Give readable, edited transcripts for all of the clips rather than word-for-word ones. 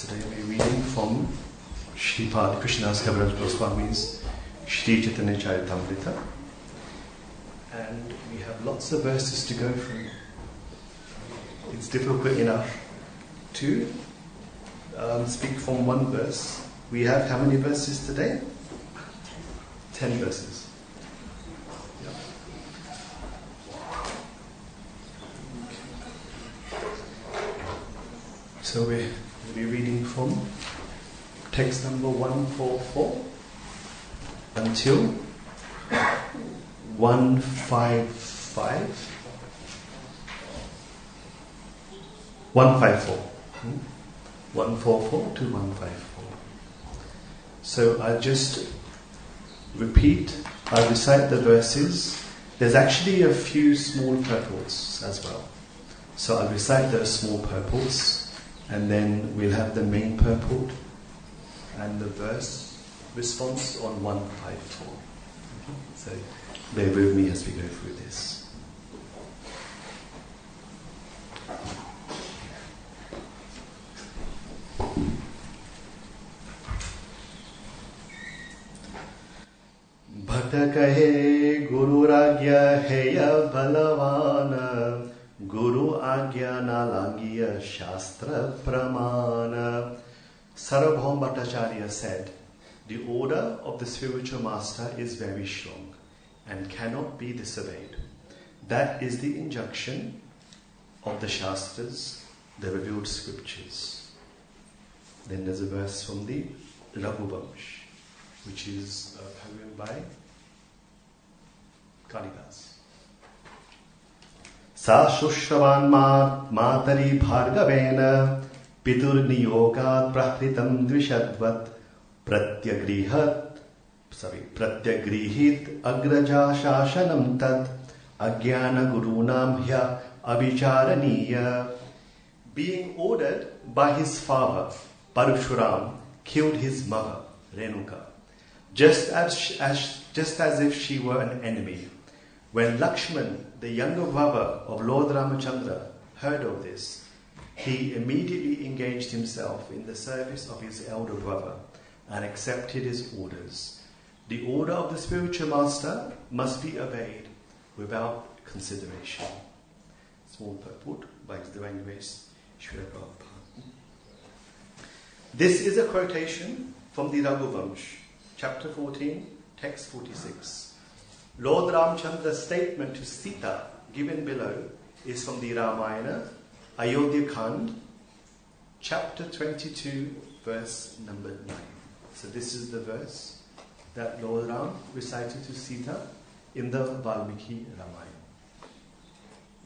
Today we're reading from Sripad Krishnadas Kaviraj Goswami's Shri Chaitanya Charitamrita, and we have lots of verses to go through. It's difficult enough to speak from one verse. We have how many verses today? 10 verses. Yeah. So we'll be reading from text number 144 until 155. 154. 144 to 154. So I'll just I'll recite the verses. There's actually a few small purports as well. So I'll recite those small purports, and then we'll have the main purport and the verse response on 154. So bear with me as we go through this. भक्त कहे गुरु आज्ञा है या बलवान गुरु आज्ञा ना लागिय शास्त्र प्रमाण. Sarvabhaum Bhattacharya said, the order of the spiritual master is very strong and cannot be disobeyed. That is the injunction of the Shastras, the revealed scriptures. Then there's a verse from the Raghuvamsh, which is a poem by Kalidas. Sa shushravan matari bhargavena pitur niyogat prahritam dvishadvat pratyagrihit agraja shashanam tad ajnana gurunam hya abhicharaniya. Being ordered by his father, Parashuram killed his mother, Renuka, just as if she were an enemy. When Lakshman, the younger brother of Lord Ramachandra, heard of this, he immediately engaged himself in the service of his elder brother and accepted his orders. The order of the spiritual master must be obeyed without consideration. Small purport by His Divine Grace, Srila Prabhupada. This is a quotation from the Raghuvamsh, chapter 14, text 46. Lord Ramachandra's statement to Sita, given below, is from the Ramayana, Ayodhya Khand, chapter 22, verse number 9. So this is the verse that Lord Ram recited to Sita in the Valmiki Ramayana.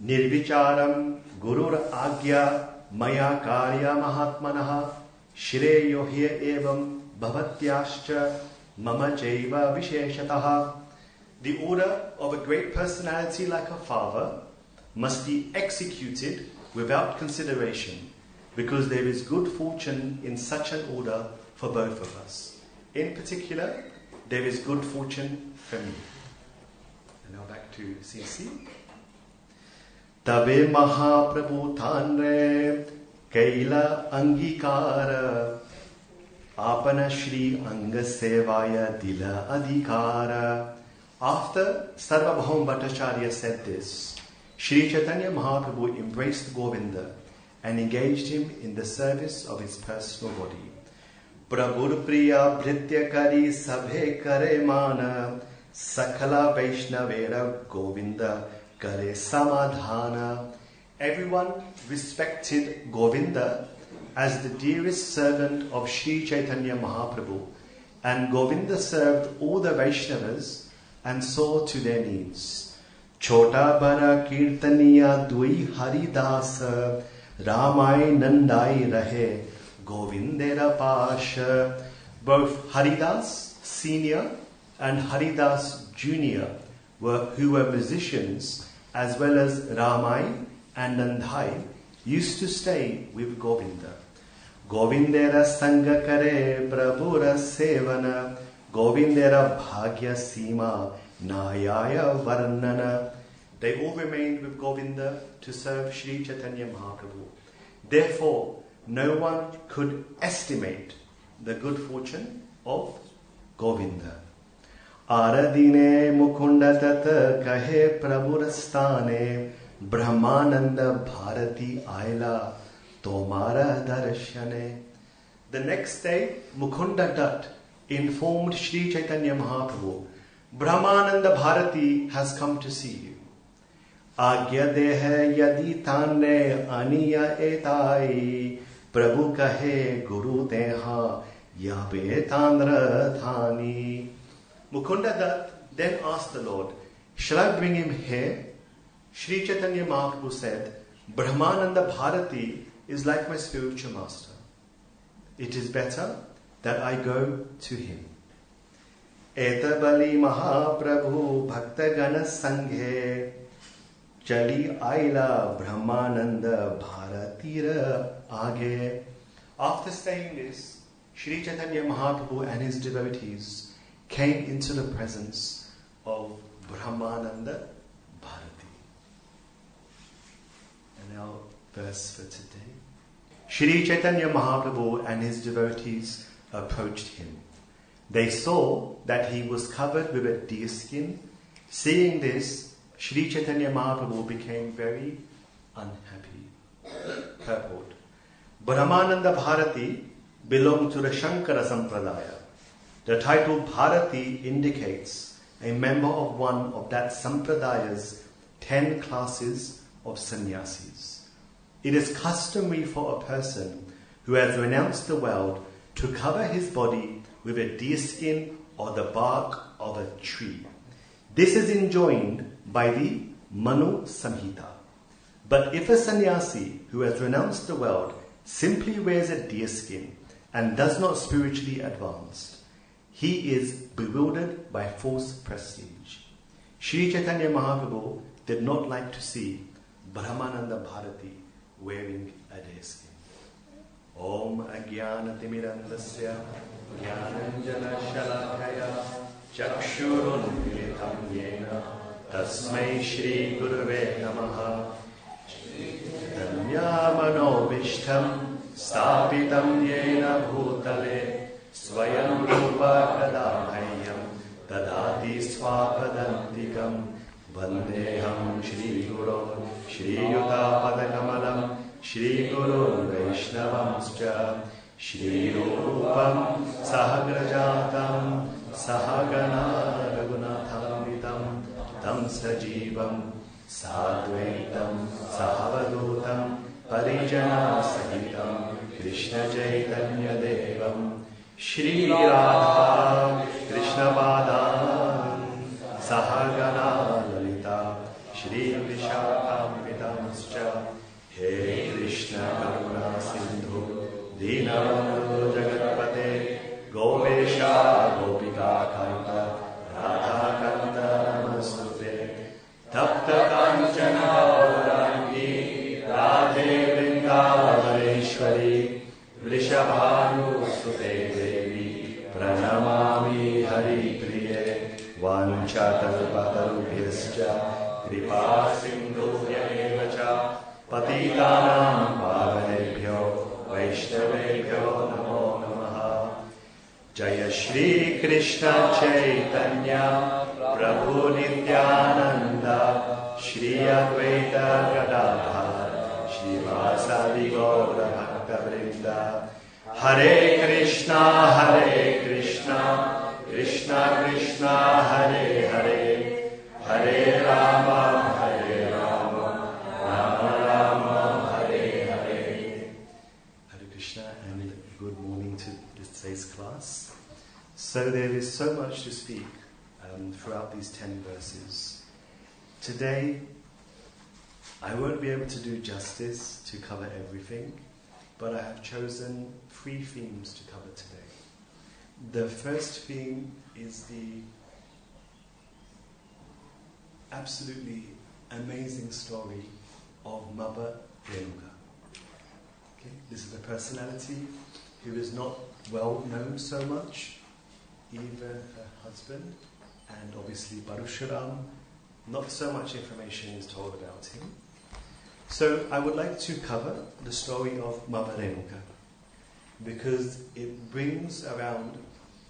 Nirvicharam gurur agya maya karya mahatmanaha shreyo hiya evam bhavatyascha mama chaiva visheshataha. The order of a great personality like a father must be executed without consideration, because there is good fortune in such an order for both of us. In particular, there is good fortune for me. And now back to CC. Tabe Mahaprabhu Thanre Kaila Angikara Apana Shri Anga Sevaya Dila Adhikara. After Sarvabhaum Bhattacharya said this, Shri Chaitanya Mahaprabhu embraced Govinda and engaged him in the service of his personal body. Prabhur Priya Bhritya Kari Sabhe Kare Mana Sakala Vaishnavera Govinda Kare Samadhana. Everyone respected Govinda as the dearest servant of Shri Chaitanya Mahaprabhu, and Govinda served all the Vaishnavas and saw to their needs. Chota Bara Kirtaniya Dui Haridasa Ramai Nandai Rahe Govindera Pasha. Both Haridas Senior and Haridas Junior who were musicians, as well as Ramai and Nandai, used to stay with Govinda. Govindera Sangha Kare Prabhura Sevana Govindera Bhagya Sima Nayaya Varnana. They all remained with Govinda to serve Sri Chaitanya Mahaprabhu. Therefore, no one could estimate the good fortune of Govinda. Aradine Mukunda Tata Kahe Prabhurastane Brahmananda Bharati Aila Tomara Darshane. The next day, Mukunda Dutt informed Sri Chaitanya Mahaprabhu, Brahmananda Bharati has come to see you. Agya deha yadi tane aniya etai Prabhu kahe guru deha yabe tandra thani. Mukunda Dutt then asked the Lord, shall I bring him here? Sri Chaitanya Mahaprabhu said, Brahmananda Bharati is like my spiritual master. It is better that I go to him. Eta bali Mahaprabhu bhakta gana sanghe Chali aila Brahmananda Bharatira age. After saying this, Sri Chaitanya Mahaprabhu and his devotees came into the presence of Brahmananda Bharati. And now verse for today. Sri Chaitanya Mahaprabhu and his devotees approached him. They saw that he was covered with a deer skin. Seeing this, Sri Chaitanya Mahaprabhu became very unhappy. Purport. Brahmananda Bharati belonged to the Shankara Sampradaya. The title Bharati indicates a member of one of that Sampradaya's 10 classes of sannyasis. It is customary for a person who has renounced the world to cover his body with a deerskin or the bark of a tree. This is enjoined by the Manu Samhita. But if a sannyasi who has renounced the world simply wears a deerskin and does not spiritually advance, he is bewildered by false prestige. Sri Chaitanya Mahaprabhu did not like to see Brahmananda Bharati wearing a deerskin. Om Ajnana Timirandasya Jnananjana Shalakaya Chakshurunmilitam Yena Tasmai Shri Gurave Namaha Dhamyamano Vishtam Stapitam Yena Bhutale Swayam Rupa Kadabhayyam Tadati Swapadantikam Vandeham Shri Guru Shri Yuta Padakamalam Shri Guru Vaishnavamscha Shri Rupam Sahagrajatam Sahagana Raghunathamritam Tam Sajivam Sadvaitam Sahavadutam Parijana Sahitam Krishna Chaitanya Devam Shri Radha Krishna Padam Sahagana Lalita Shri Vishakhamritamscha He Krishna Karuna Sindhu Dinabandhu Jagatpate Govesha Gopika Kanta Radha Kanta Namastute Tapta Kanchana Urangi Radhe Vrindavaneshwari Vrishabhanu Sute Devi Pranamami Hari Priye Vanchakalpatarubhyascha Kripa Sindhuvya Evacha Patitanam Pavanebhyo Vaishnavebhyo Namo Namaha. Jaya Shri Krishna Chaitanya Prabhu Nityananda Shri Advaita Gadadhar Shri Vasadi Gaura Bhakta Vrinda. Hare Krishna Krishna Krishna Hare Hare Hare Rama Hare Rama Rama Rama Hare Hare. Hare Krishna and good morning to today's class. So there is so much to speak throughout these 10 verses. Today I won't be able to do justice to cover everything, but I have chosen 3 themes to cover today. The first theme is the absolutely amazing story of Madhya Lila. Okay? This is a personality who is not well known so much, even her husband, and obviously Parashuram, not so much information is told about him. So I would like to cover the story of Mama Renuka because it brings around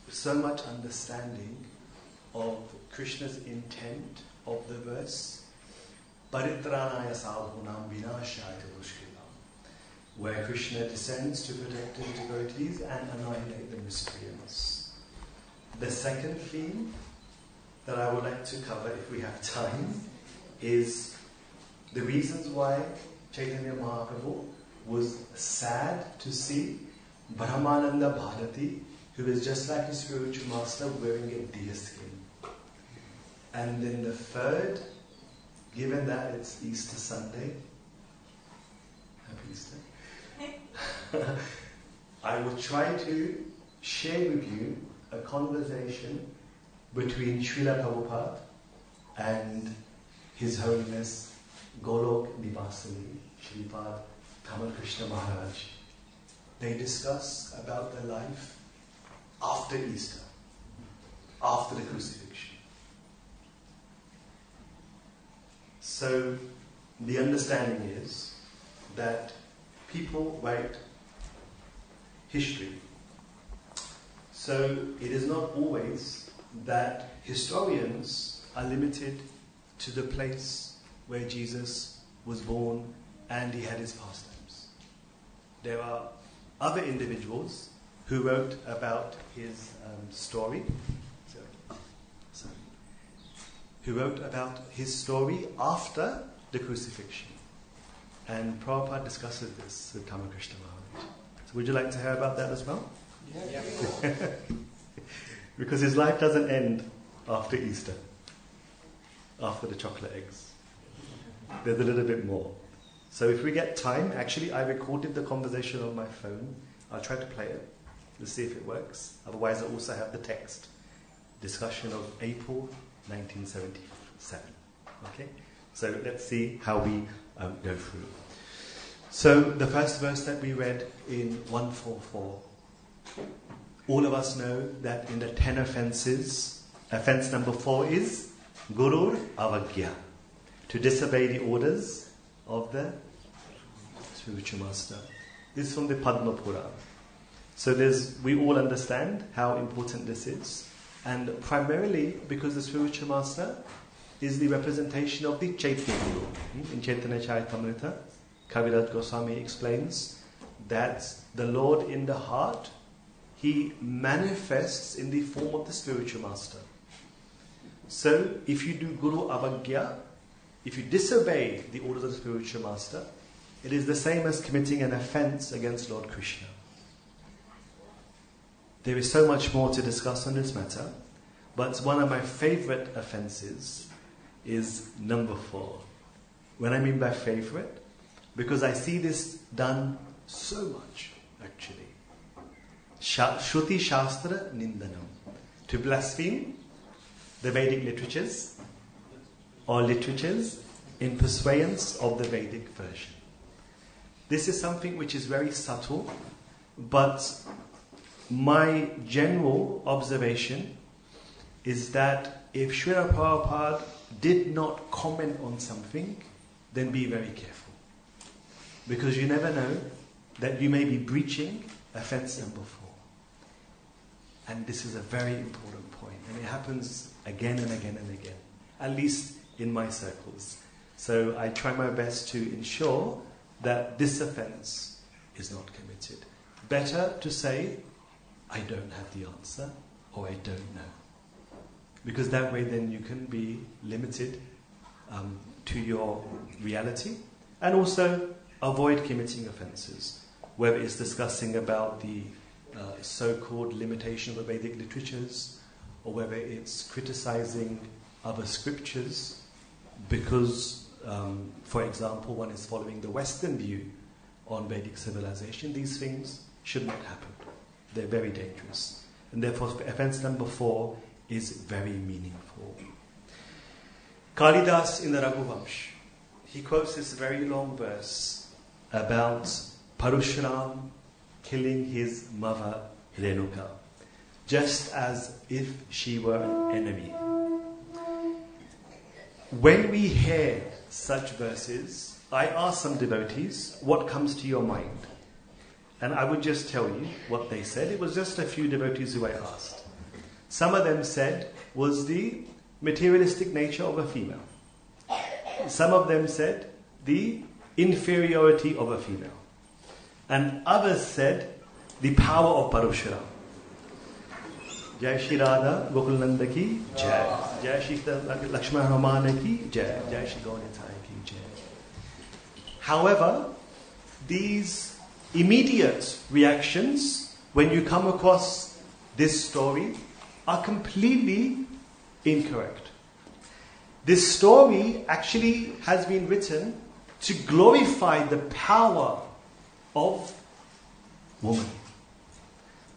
so much understanding of Krishna's intent of the verse, Paritranaya sadhunam vinashaya dushkilam, where Krishna descends to protect his devotees and annihilate the miscreants. The second theme that I would like to cover, if we have time, is the reasons why Chaitanya Mahaprabhu was sad to see Brahmananda Bharati, who is just like his spiritual master, wearing a deer skin. And then the third, given that it's Easter Sunday, happy Easter, I will try to share with you a conversation between Srila Prabhupada and His Holiness Golok Nivasani, Shripad Tamal Krishna Maharaj. They discuss about their life after Easter, after the crucifixion. So the understanding is that people write history. So it is not always that historians are limited to the place where Jesus was born and he had his pastimes. There are other individuals who wrote about his story. Who wrote about his story after the crucifixion. And Prabhupada discusses this with Ramakrishna Maharaj. So would you like to hear about that as well? Yeah. Because his life doesn't end after Easter, after the chocolate eggs. There's a little bit more. So if we get time, actually I recorded the conversation on my phone. I'll try to play it. Let's see if it works. Otherwise I also have the text. Discussion of April 1977. Okay? So let's see how we go through. So the first verse that we read in 144. All of us know that in the 10 offences, offence number 4 is Gurur Avagya, to disobey the orders of the spiritual master. This is from the Padma Purana. So we all understand how important this is. And primarily because the spiritual master is the representation of the Chaitanya Guru. In Chaitanya Charitamrita, Kaviraj Goswami explains that the Lord in the heart, he manifests in the form of the spiritual master. So if you do Guru Avagya, if you disobey the orders of the spiritual master, it is the same as committing an offence against Lord Krishna. There is so much more to discuss on this matter, but one of my favourite offences is number 4. When I mean by favourite, because I see this done so much, actually. Shruti Shastra Nindanam, to blaspheme the Vedic literatures or literatures in pursuance of the Vedic version. This is something which is very subtle, but my general observation is that if Srila Prabhupada did not comment on something, then be very careful. Because you never know that you may be breaching offence number 4. And this is a very important point. And it happens again and again and again, at least in my circles. So I try my best to ensure that this offence is not committed. Better to say, I don't have the answer, or I don't know. Because that way then you can be limited to your reality, and also avoid committing offences, whether it's discussing about the so-called limitation of the Vedic literatures, or whether it's criticizing other scriptures because, for example, one is following the Western view on Vedic civilization. These things should not happen. They're very dangerous. And therefore, offense number 4 is very meaningful. Kalidas in the Raghuvamsh, he quotes this very long verse about Parashuram killing his mother Renuka, just as if she were an enemy. When we hear such verses, I asked some devotees, what comes to your mind? And I would just tell you what they said. It was just a few devotees who I asked. Some of them said was the materialistic nature of a female. Some of them said the inferiority of a female. And others said the power of Parashuram. Jai Shri Radha Gokulnanda ki Jai. Jai Shri Lakshmana Ramana ki Jai. Jai Shri Gauranitai ki Jai. However, these immediate reactions when you come across this story are completely incorrect. This story actually has been written to glorify the power of woman.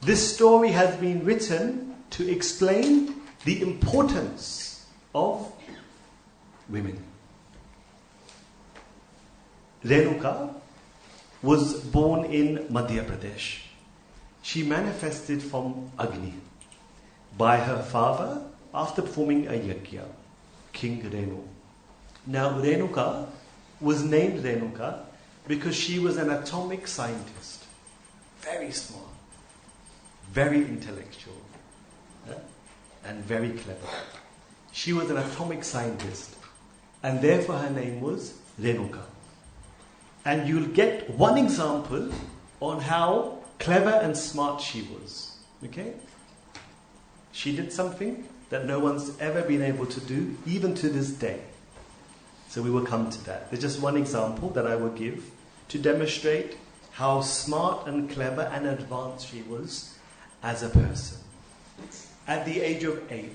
This story has been written to explain the importance of women. Renuka was born in Madhya Pradesh. She manifested from Agni by her father after performing a yajna, King Renu. Now Renuka was named Renuka because she was an atomic scientist. Very smart, very intellectual, and very clever. She was an atomic scientist, and therefore her name was Renuka. And you'll get one example on how clever and smart she was. Okay? She did something that no one's ever been able to do, even to this day. So we will come to that. There's just one example that I will give to demonstrate how smart and clever and advanced she was as a person. At the age of 8,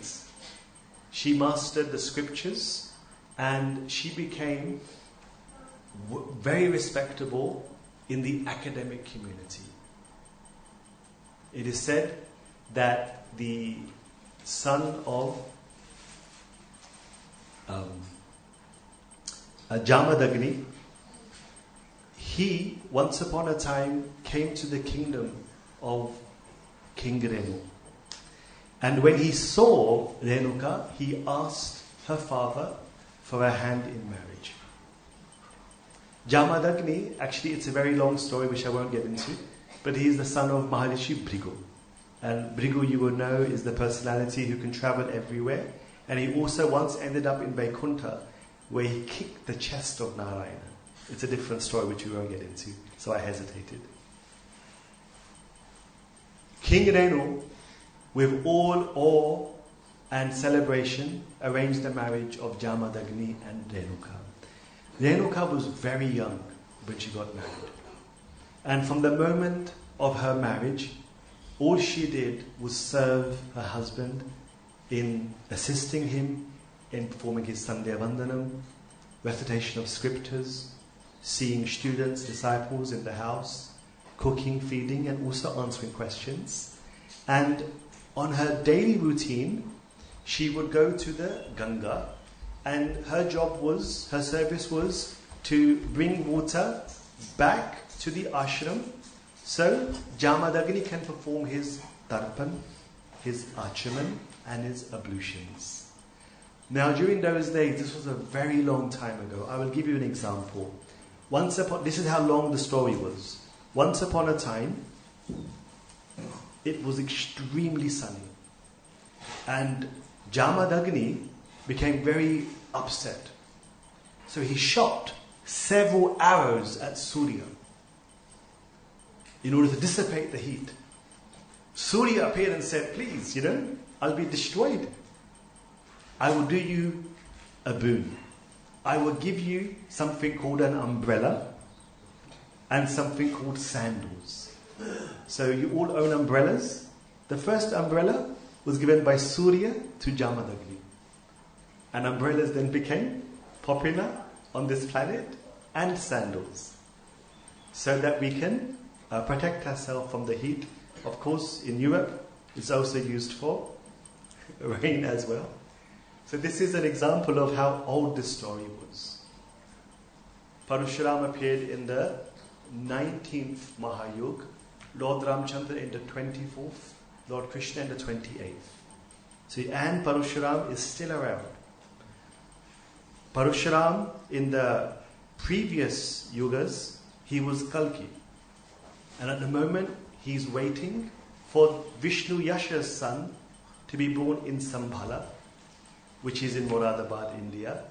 she mastered the scriptures and she became very respectable in the academic community. It is said that the son of Jamadagni, he once upon a time came to the kingdom of King Renu. And when he saw Renuka, he asked her father for a hand in marriage. Jamadagni, actually it's a very long story which I won't get into, but he is the son of Maharishi Bhrigu. And Bhrigu, you will know, is the personality who can travel everywhere. And he also once ended up in Vaikuntha, where he kicked the chest of Narayana. It's a different story which we won't get into, so I hesitated. King Renu, with all awe and celebration, arranged the marriage of Jamadagni and Renuka. Renuka was very young when she got married. And from the moment of her marriage, all she did was serve her husband in assisting him in performing his Sandhya Vandanam, recitation of scriptures, seeing students, disciples in the house, cooking, feeding, and also answering questions. And on her daily routine, she would go to the Ganga, and her job was, her service was to bring water back to the ashram so Jamadagni can perform his tarpan, his achaman, and his ablutions. Now during those days, this was a very long time ago. I will give you an example. This is how long the story was. Once upon a time, it was extremely sunny. And Jamadagni became very upset. So he shot several arrows at Surya in order to dissipate the heat. Surya appeared and said, please, I'll be destroyed. I will do you a boon. I will give you something called an umbrella and something called sandals. So you all own umbrellas. The first umbrella was given by Surya to Jamadagni. And umbrellas then became popular on this planet, and sandals, so that we can protect ourselves from the heat. Of course, in Europe, it's also used for rain as well. So this is an example of how old this story was. Parashuram appeared in the 19th Mahayug, Lord Ramchandra in the 24th, Lord Krishna in the 28th. So, and Parashuram is still around. Parashuram in the previous yugas, he was Kalki. And at the moment, he's waiting for Vishnu Yasha's son to be born in Sambhala, which is in Moradabad, India.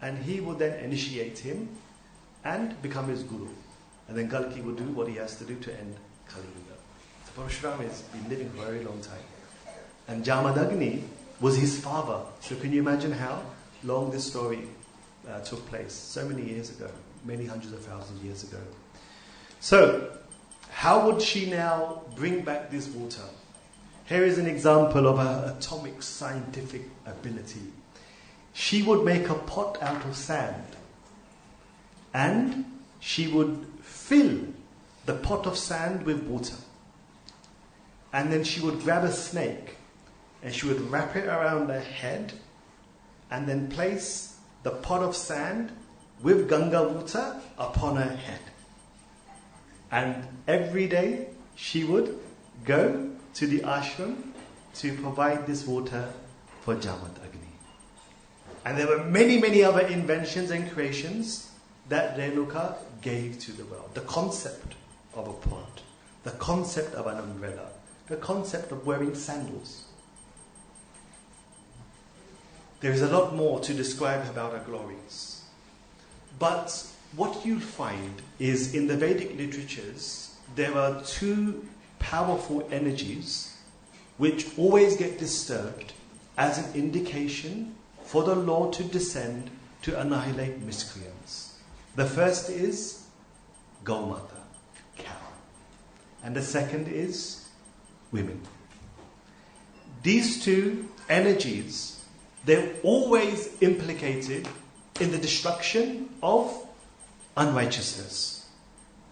And he will then initiate him and become his guru. And then Kalki will do what he has to do to end Kali Yuga. So Parashuram has been living for a very long time. And Jamadagni was his father. So can you imagine how long this story took place? So many years ago, many hundreds of thousands of years ago. So, how would she now bring back this water? Here is an example of her atomic scientific ability. She would make a pot out of sand, and she would fill the pot of sand with water. And then she would grab a snake and she would wrap it around her head and then place the pot of sand with Ganga water upon her head. And every day she would go to the ashram to provide this water for Jamadagni. And there were many, many other inventions and creations that Renuka gave to the world. The concept of a pot, the concept of an umbrella, the concept of wearing sandals. There is a lot more to describe about her glories. But what you'll find is in the Vedic literatures, there are two powerful energies which always get disturbed as an indication for the Lord to descend to annihilate miscreants. The first is Gaumata, cow. And the second is women. These two energies, they're always implicated in the destruction of unrighteousness.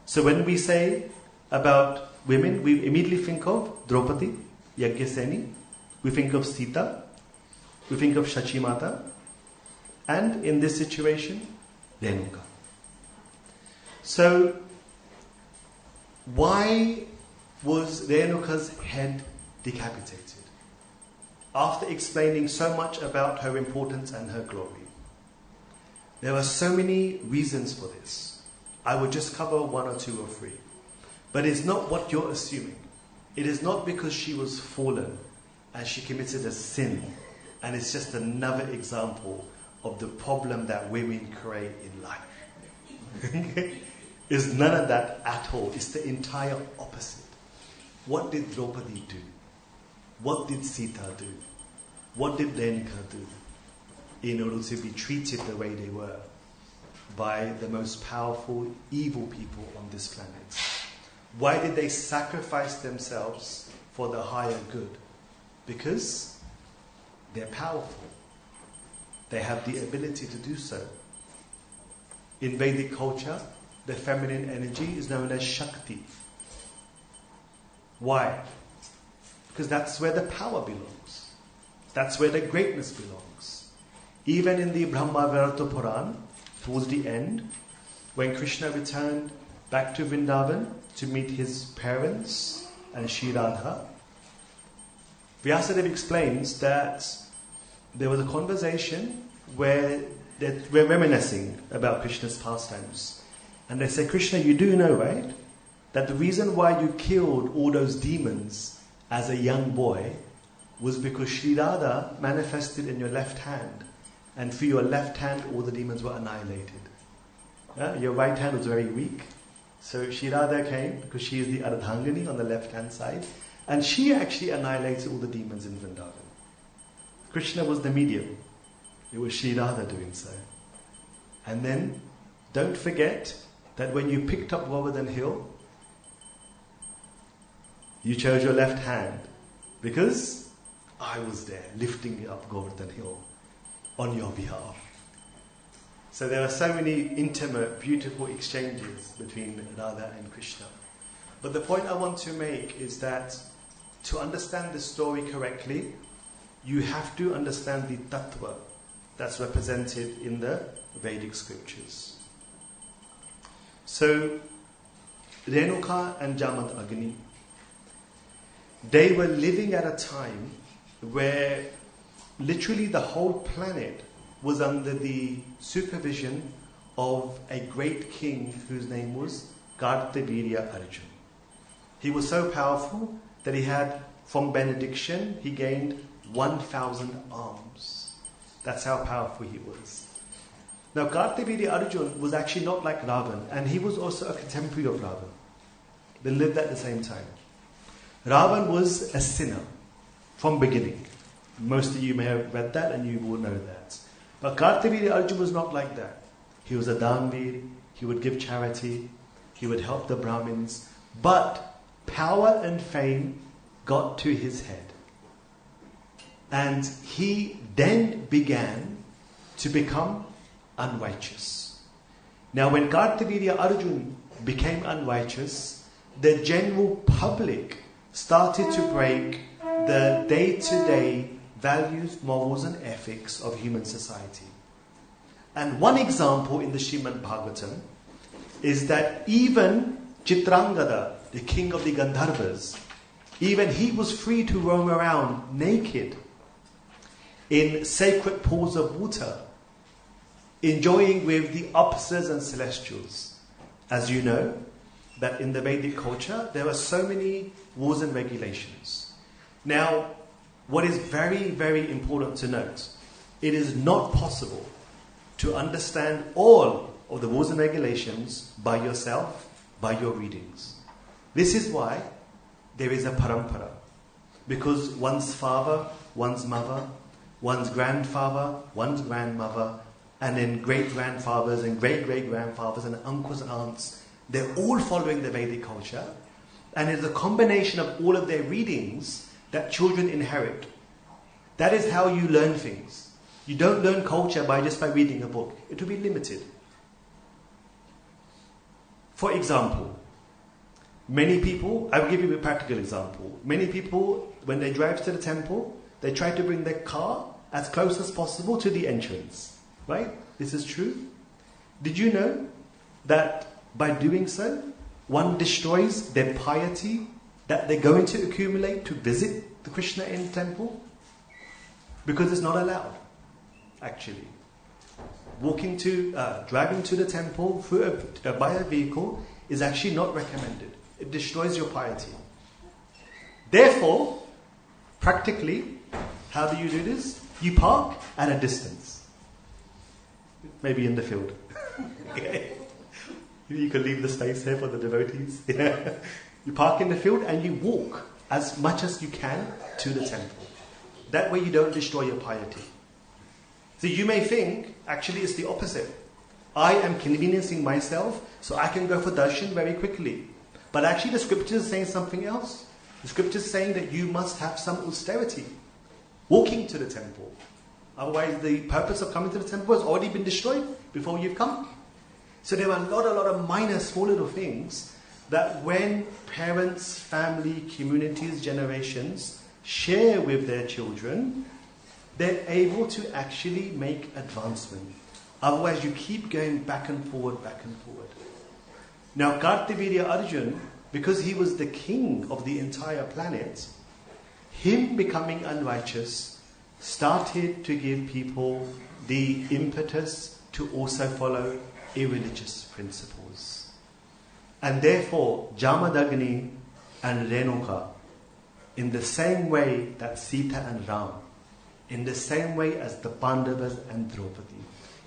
So when we say about women, we immediately think of Draupadi, Yagyaseni, we think of Sita, we think of Shachimata, and in this situation, Renuka. So, why was Renuka's head decapitated? After explaining so much about her importance and her glory, there are so many reasons for this. I will just cover one or two or three. But it's not what you're assuming. It is not because she was fallen and she committed a sin. And it's just another example of the problem that women create in life. It's none of that at all. It's the entire opposite. What did Draupadi do? What did Sita do? What did Renuka do in order to be treated the way they were by the most powerful evil people on this planet? Why did they sacrifice themselves for the higher good? Because they're powerful. They have the ability to do so. In Vedic culture, the feminine energy is known as Shakti. Why? Because that's where the power belongs. That's where the greatness belongs. Even in the Brahmavarta Puran, towards the end, when Krishna returned back to Vrindavan to meet his parents and Shri Radha, Vyasadeva explains that there was a conversation where they were reminiscing about Krishna's pastimes. And they say, Krishna, you do know, right, that the reason why you killed all those demons as a young boy was because Shri Radha manifested in your left hand. And through your left hand, all the demons were annihilated. Your right hand was very weak. So Shri Radha came, because she is the Ardhangani on the left-hand side, and she actually annihilated all the demons in Vrindavan. Krishna was the medium. It was Shri Radha doing so. And then, don't forget that when you picked up Govardhan Hill, you chose your left hand, because I was there lifting up Govardhan Hill on your behalf. So there are so many intimate, beautiful exchanges between Radha and Krishna. But the point I want to make is that to understand the story correctly, you have to understand the tattva that's represented in the Vedic scriptures. So, Renuka and Jamadagni, they were living at a time where literally the whole planet was under the supervision of a great king whose name was Kartavirya Arjun. He was so powerful that he had, from benediction, he gained 1,000 arms. That's how powerful he was. Now, Kartavirya Arjun was actually not like Ravan, and he was also a contemporary of Ravan. They lived at the same time. Ravan was a sinner from beginning. Most of you may have read that and you will know that. But Kartavirya Arjun was not like that. He was a Danvir, he would give charity, he would help the Brahmins, but power and fame got to his head. And he then began to become unrighteous. Now when Kartavirya Arjun became unrighteous, the general public started to break the day-to-day values, morals and ethics of human society. And one example in the Srimad Bhagavatam is that even Chitrangada, the king of the Gandharvas, even he was free to roam around naked in sacred pools of water, enjoying with the Apsaras and celestials. As you know, that in the Vedic culture, there are so many rules and regulations. Now, what is very, very important to note, it is not possible to understand all of the rules and regulations by yourself, by your readings. This is why there is a parampara. Because one's father, one's mother, one's grandfather, one's grandmother, and then great-grandfathers and great-great-grandfathers and uncles and aunts, they're all following the Vedic culture. And it's a combination of all of their readings that children inherit. That is how you learn things. You don't learn culture just by reading a book. It will be limited. For example, many people, I will give you a practical example. Many people, when they drive to the temple, they try to bring their car as close as possible to the entrance. Right? This is true. Did you know that by doing so, one destroys their piety that they're going to accumulate to visit the Krishna in the temple? Because it's not allowed, actually. Driving to the temple by a vehicle is actually not recommended. It destroys your piety. Therefore, practically, how do you do this? You park at a distance. Maybe in the field. Okay. You can leave the space here for the devotees. You park in the field and you walk as much as you can to the temple. That way you don't destroy your piety. So you may think, actually it's the opposite. I am conveniencing myself so I can go for darshan very quickly. But actually the scripture is saying something else. The scripture is saying that you must have some austerity. Walking to the temple. Otherwise the purpose of coming to the temple has already been destroyed before you've come. So there are a lot of minor, small little things that when parents, family, communities, generations share with their children, they're able to actually make advancement. Otherwise you keep going back and forward, back and forward. Now Kartavirya Arjun, because he was the king of the entire planet, him becoming unrighteous started to give people the impetus to also follow irreligious principles. And therefore, Jamadagni and Renuka, in the same way that Sita and Ram, in the same way as the Pandavas and Draupadi,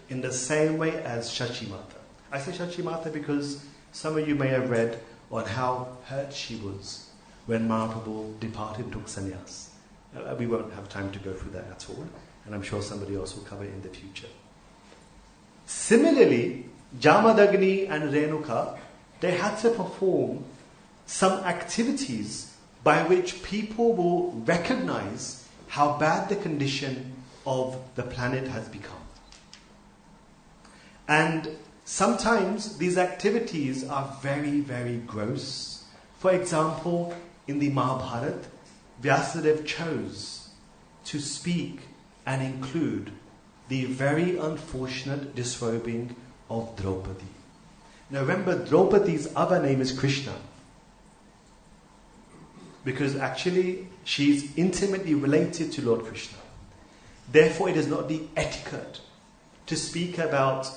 in the same way as Shachimata. I say Shachimata because some of you may have read on how hurt she was when Mahaprabhu departed and took sannyas. We won't have time to go through that at all, and I'm sure somebody else will cover it in the future. Similarly, Jamadagni and Renuka, they had to perform some activities by which people will recognize how bad the condition of the planet has become. And sometimes these activities are very, very gross. For example, in the Mahabharata, Vyasadeva chose to speak and include the very unfortunate disrobing of Draupadi. Now remember, Draupadi's other name is Krishna. Because actually, she's intimately related to Lord Krishna. Therefore, it is not the etiquette to speak about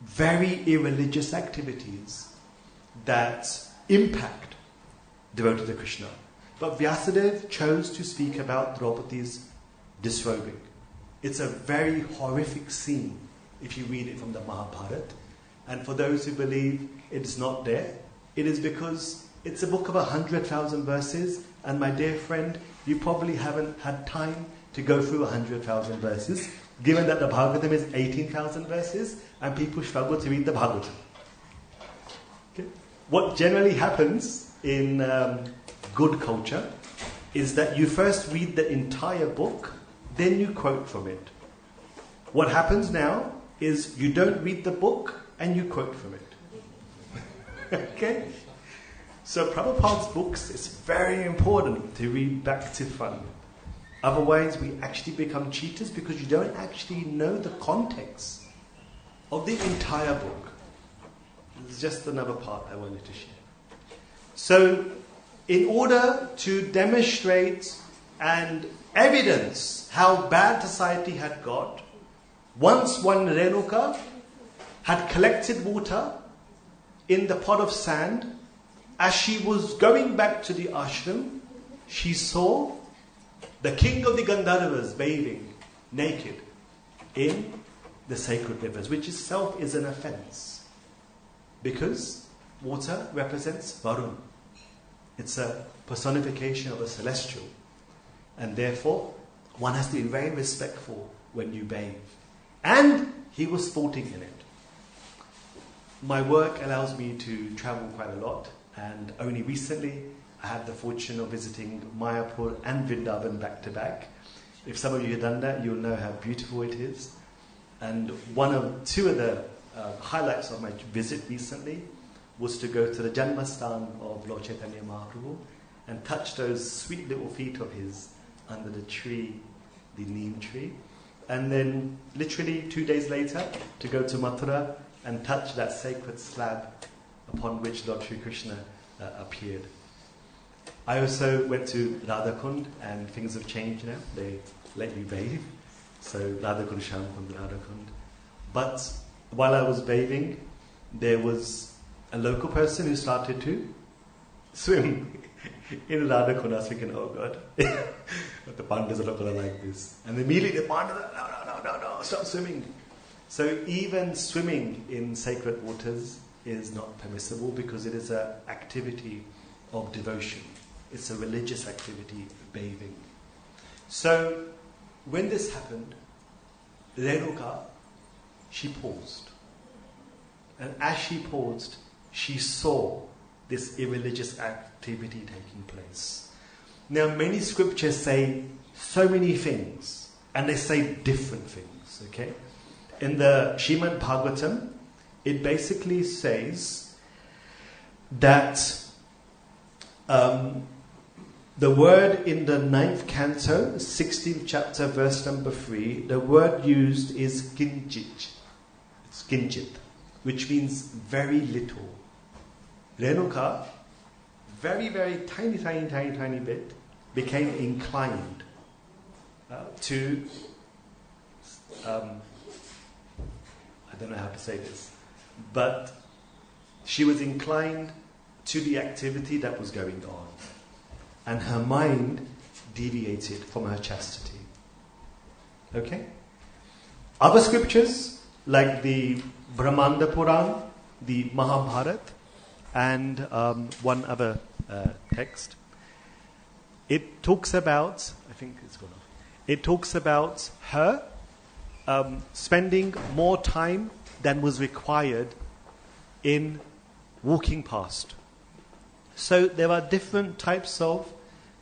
very irreligious activities that impact devotees of Krishna. But Vyasadeva chose to speak about Draupadi's disrobing. It's a very horrific scene if you read it from the Mahabharata. And for those who believe it's not there, it is because it's a book of 100,000 verses, and my dear friend, you probably haven't had time to go through 100,000 verses, given that the Bhagavatam is 18,000 verses, and people struggle to read the Bhagavatam. Okay? What generally happens in good culture is that you first read the entire book, then you quote from it. What happens now is you don't read the book and you quote from it. Okay? So Prabhupada's books, it's very important to read back to front. Otherwise we actually become cheaters because you don't actually know the context of the entire book. It's just another part I wanted to share. So, in order to demonstrate and evidence how bad society had got, once one Renuka had collected water in the pot of sand. As she was going back to the ashram, she saw the king of the Gandharvas bathing naked in the sacred rivers, which itself is an offense. Because water represents Varun. It's a personification of a celestial. And therefore, one has to be very respectful when you bathe. And he was sporting in it. My work allows me to travel quite a lot. And only recently, I had the fortune of visiting Mayapur and Vrindavan back to back. If some of you have done that, you'll know how beautiful it is. And two of the highlights of my visit recently was to go to the Janmastan of Lord Chaitanya Mahaprabhu and touch those sweet little feet of his under the tree, the neem tree. And then literally 2 days later to go to Mathura and touch that sacred slab upon which Lord Sri Krishna appeared. I also went to Radha Kund, and things have changed now. They let you bathe. So Radha Kund, Sham Kund, Radha Kund. But while I was bathing, there was a local person who started to swim in Radha Kund. I was thinking, oh God, the Pandas are not going to like this. And immediately the Pandas are, no, stop swimming. So even swimming in sacred waters is not permissible because it is an activity of devotion. It's a religious activity, bathing. So when this happened, Renuka, she paused. And as she paused, she saw this irreligious activity taking place. Now many scriptures say so many things, and they say different things, okay? In the Srimad Bhagavatam, it basically says that the word in the 9th canto, 16th chapter, verse number 3, the word used is kinchit. It's kinchit, which means very little. Renuka, very, very tiny bit, became inclined to, I don't know how to say this, but she was inclined to the activity that was going on. And her mind deviated from her chastity. Okay? Other scriptures, like the Brahmanda Puran, the Mahabharata, and one other text, it talks about, I think it's gone off, it talks about her spending more time than was required in walking past. So there are different types of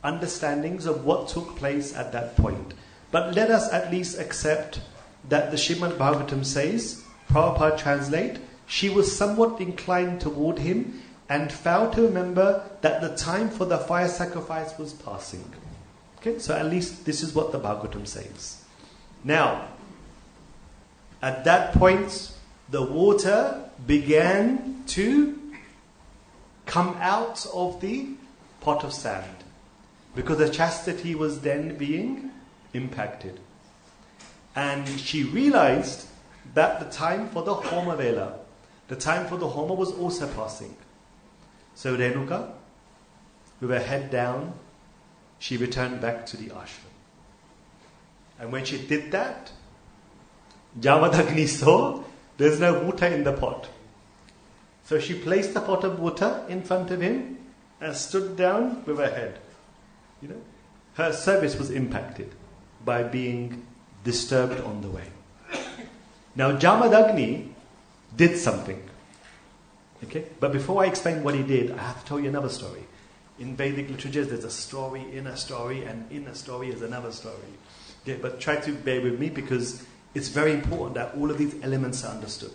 understandings of what took place at that point. But let us at least accept that the Srimad Bhagavatam says, Prabhupada translate, she was somewhat inclined toward him and failed to remember that the time for the fire sacrifice was passing. Okay, so at least this is what the Bhagavatam says. Now, at that point, the water began to come out of the pot of sand because the chastity was then being impacted. And she realized that the time for the Homa Vela, the time for the Homa was also passing. So Renuka, with her head down, she returned back to the ashram. And when she did that, Jamadagni saw there's no water in the pot. So she placed the pot of water in front of him and stood down with her head. Her service was impacted by being disturbed on the way. Now Jamadagni did something. Okay? But before I explain what he did, I have to tell you another story. In Vedic literature, there's a story, and in a story is another story. Okay? But try to bear with me because it's very important that all of these elements are understood.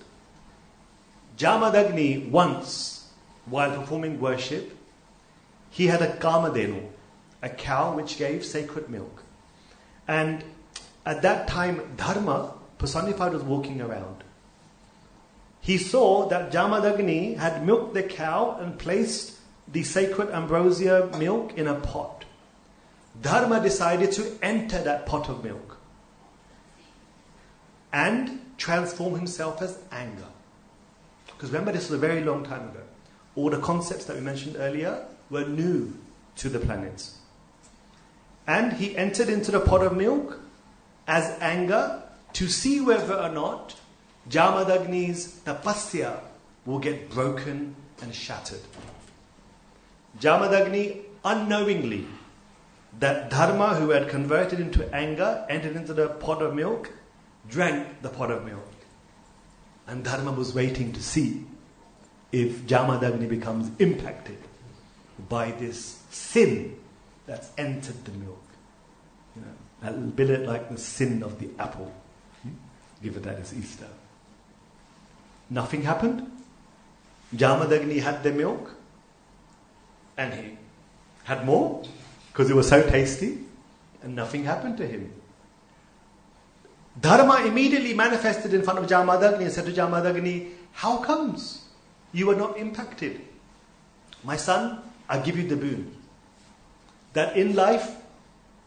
Jamadagni once, while performing worship, he had a Kamadhenu, a cow which gave sacred milk. And at that time, Dharma personified was walking around. He saw that Jamadagni had milked the cow and placed the sacred ambrosia milk in a pot. Dharma decided to enter that pot of milk and transform himself as anger. Because remember, this was a very long time ago. All the concepts that we mentioned earlier were new to the planet. And he entered into the pot of milk as anger to see whether or not Jamadagni's tapasya will get broken and shattered. Jamadagni, unknowingly, that Dharma, who had converted into anger, entered into the pot of milk, drank the pot of milk. And Dharma was waiting to see if Jamadagni becomes impacted by this sin that's entered the milk. A bit like the sin of the apple. Give it that as Easter. Nothing happened. Jamadagni had the milk and he had more because it was so tasty, and nothing happened to him. Dharma immediately manifested in front of Jamadagni and said to Jamadagni, how comes you are not impacted? My son, I give you the boon that in life,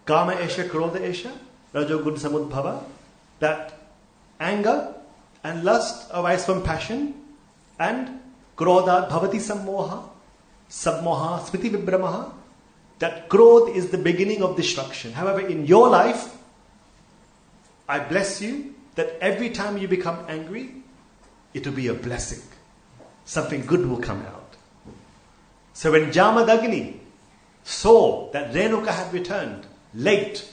Kama Esha, Krodha Esha, Rajogun Samudbhava, that anger and lust arise from passion, and Krodha Bhavati Sammoha, Sammoha Smriti Vibhramaha, that Krodh is the beginning of destruction. However, in your life, I bless you that every time you become angry, it will be a blessing. Something good will come out. So when Jamadagni saw that Renuka had returned late,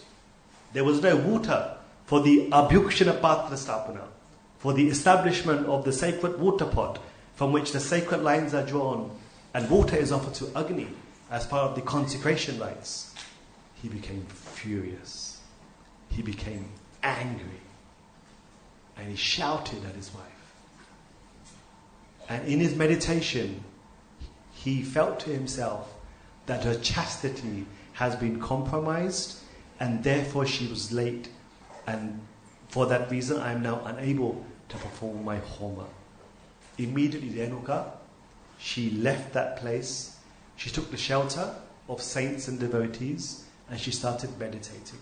there was no water for the Abhyukshana Patra Stapana, for the establishment of the sacred water pot from which the sacred lines are drawn and water is offered to Agni as part of the consecration rites. He became furious. He became angry. And he shouted at his wife. And in his meditation, he felt to himself that her chastity has been compromised and therefore she was late. And for that reason, I am now unable to perform my Homa. Immediately, Renuka, she left that place. She took the shelter of saints and devotees and she started meditating.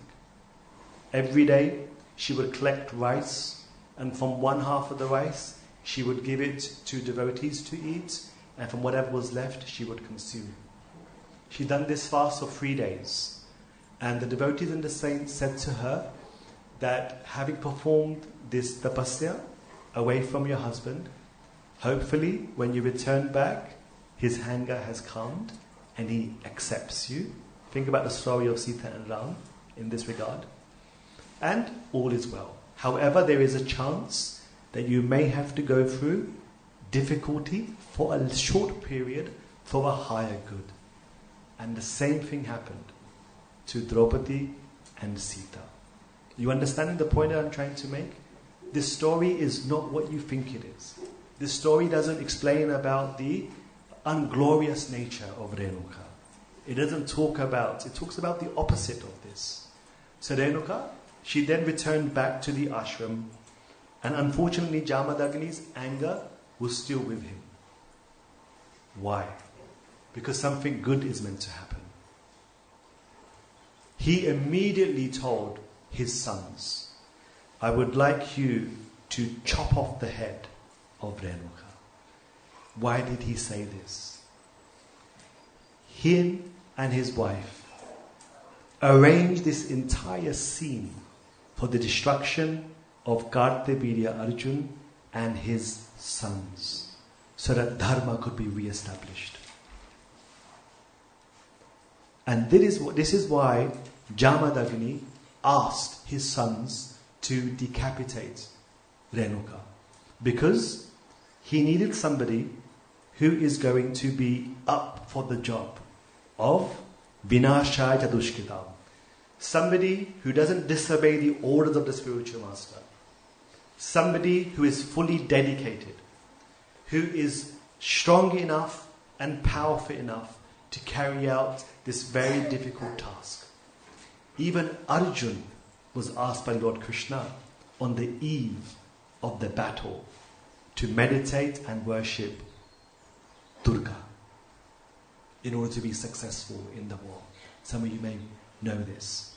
Every day, she would collect rice, and from one half of the rice, she would give it to devotees to eat, and from whatever was left, she would consume. She'd done this fast for 3 days. And the devotees and the saints said to her that having performed this tapasya away from your husband, hopefully when you return back, his anger has calmed and he accepts you. Think about the story of Sita and Ram in this regard. And all is well. However, there is a chance that you may have to go through difficulty for a short period for a higher good. And the same thing happened to Draupadi and Sita. You understanding the point that I'm trying to make? This story is not what you think it is. This story doesn't explain about the unglorious nature of Renuka. It doesn't talk about, it talks about the opposite of this. So Renuka, she then returned back to the ashram, and unfortunately Jamadagni's anger was still with him. Why? Because something good is meant to happen. He immediately told his sons, I would like you to chop off the head of Renuka. Why did he say this? Him and his wife arranged this entire scene for the destruction of Kartavirya Arjun and his sons, so that Dharma could be re-established. And this is why Jamadagni asked his sons to decapitate Renuka, because he needed somebody who is going to be up for the job of Vinashaya Chadushkitam. Somebody who doesn't disobey the orders of the spiritual master. Somebody who is fully dedicated, who is strong enough and powerful enough to carry out this very difficult task. Even Arjun was asked by Lord Krishna on the eve of the battle to meditate and worship Durga in order to be successful in the war. Some of you may know this.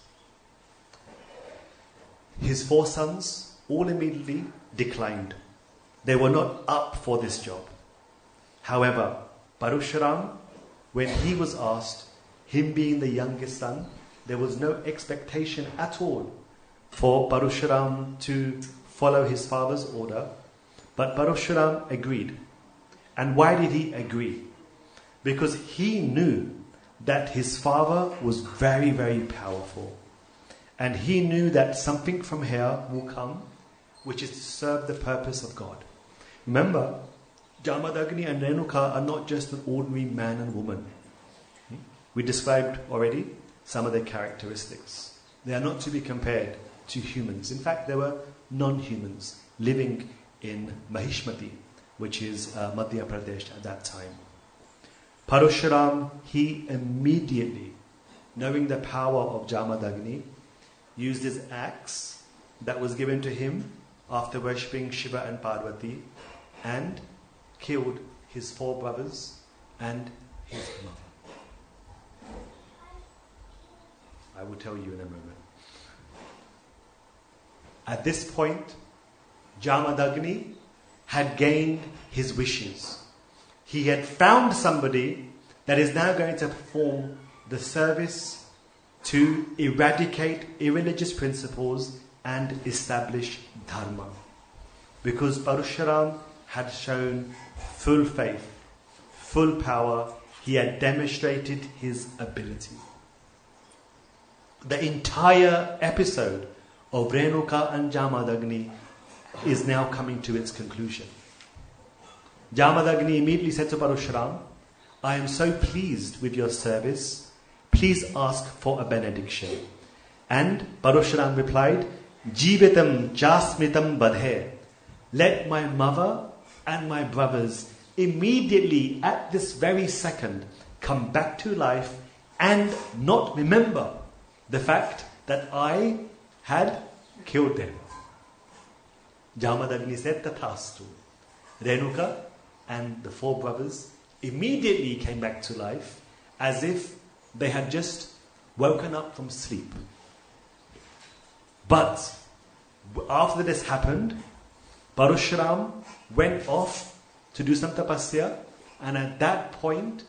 His 4 sons all immediately declined. They were not up for this job. However, Parashuram, when he was asked, him being the youngest son, there was no expectation at all for Parashuram to follow his father's order. But Parashuram agreed. And why did he agree? Because he knew that his father was very, very powerful. And he knew that something from here will come, which is to serve the purpose of God. Remember, Jamadagni and Renuka are not just an ordinary man and woman. We described already some of their characteristics. They are not to be compared to humans. In fact, they were non-humans living in Mahishmati, which is Madhya Pradesh at that time. Parashuram, he immediately, knowing the power of Jamadagni, used his axe that was given to him after worshipping Shiva and Parvati, and killed his 4 brothers and his mother. I will tell you in a moment. At this point, Jamadagni had gained his wishes. He had found somebody that is now going to perform the service to eradicate irreligious principles and establish Dharma. Because Parashuram had shown full faith, full power, he had demonstrated his ability. The entire episode of Renuka and Jamadagni is now coming to its conclusion. Jamadagni immediately said to Parashuram, I am so pleased with your service. Please ask for a benediction. And Parashuram replied, Jivitam jasmitam badhe. Let my mother and my brothers immediately at this very second come back to life and not remember the fact that I had killed them. Jamadagni said, Tathastu. Renuka and the 4 brothers immediately came back to life as if they had just woken up from sleep. But after this happened, Parashuram went off to do some tapasya, and at that point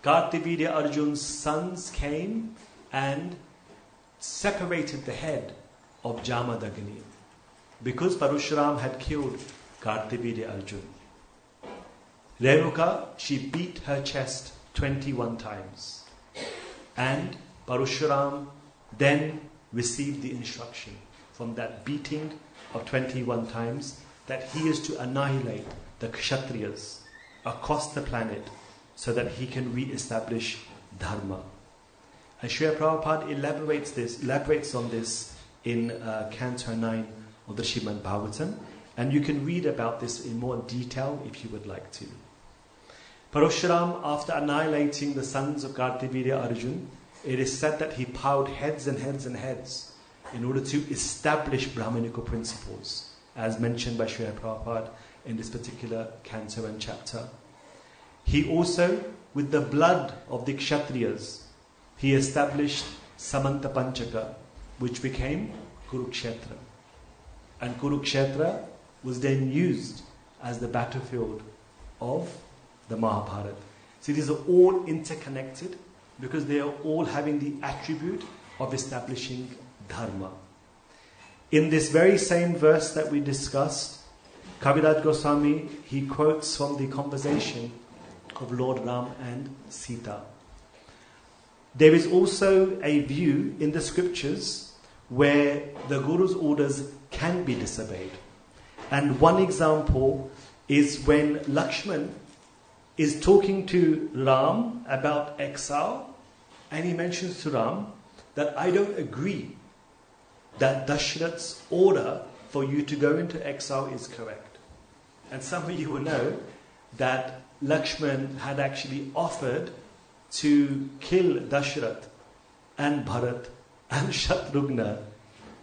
Kartavirya Arjun's sons came and separated the head of Jamadagni, because Parashuram had killed Kartavirya Arjun. Renuka, she beat her chest 21 times. And Parashuram then received the instruction from that beating of 21 times that he is to annihilate the Kshatriyas across the planet so that he can re-establish Dharma. And Srila Prabhupada elaborates on this in Canto 9 of the Srimad Bhagavatam, and you can read about this in more detail if you would like to. Parashuram, after annihilating the sons of Kartavirya Arjun, it is said that he piled heads and heads and heads in order to establish Brahmanical principles, as mentioned by Srila Prabhupada in this particular canto and chapter. He also, with the blood of the Kshatriyas, he established Samanta Panchaka, which became Kurukshetra. And Kurukshetra was then used as the battlefield of the Mahabharata. So these are all interconnected because they are all having the attribute of establishing dharma. In this very same verse that we discussed, Kaviraj Goswami, he quotes from the conversation of Lord Ram and Sita. There is also a view in the scriptures where the Guru's orders can be disobeyed. And one example is when Lakshman is talking to Ram about exile, and he mentions to Ram that I don't agree that Dashrath's order for you to go into exile is correct. And some of you will know that Lakshman had actually offered to kill Dashrath and Bharat and Shatrughna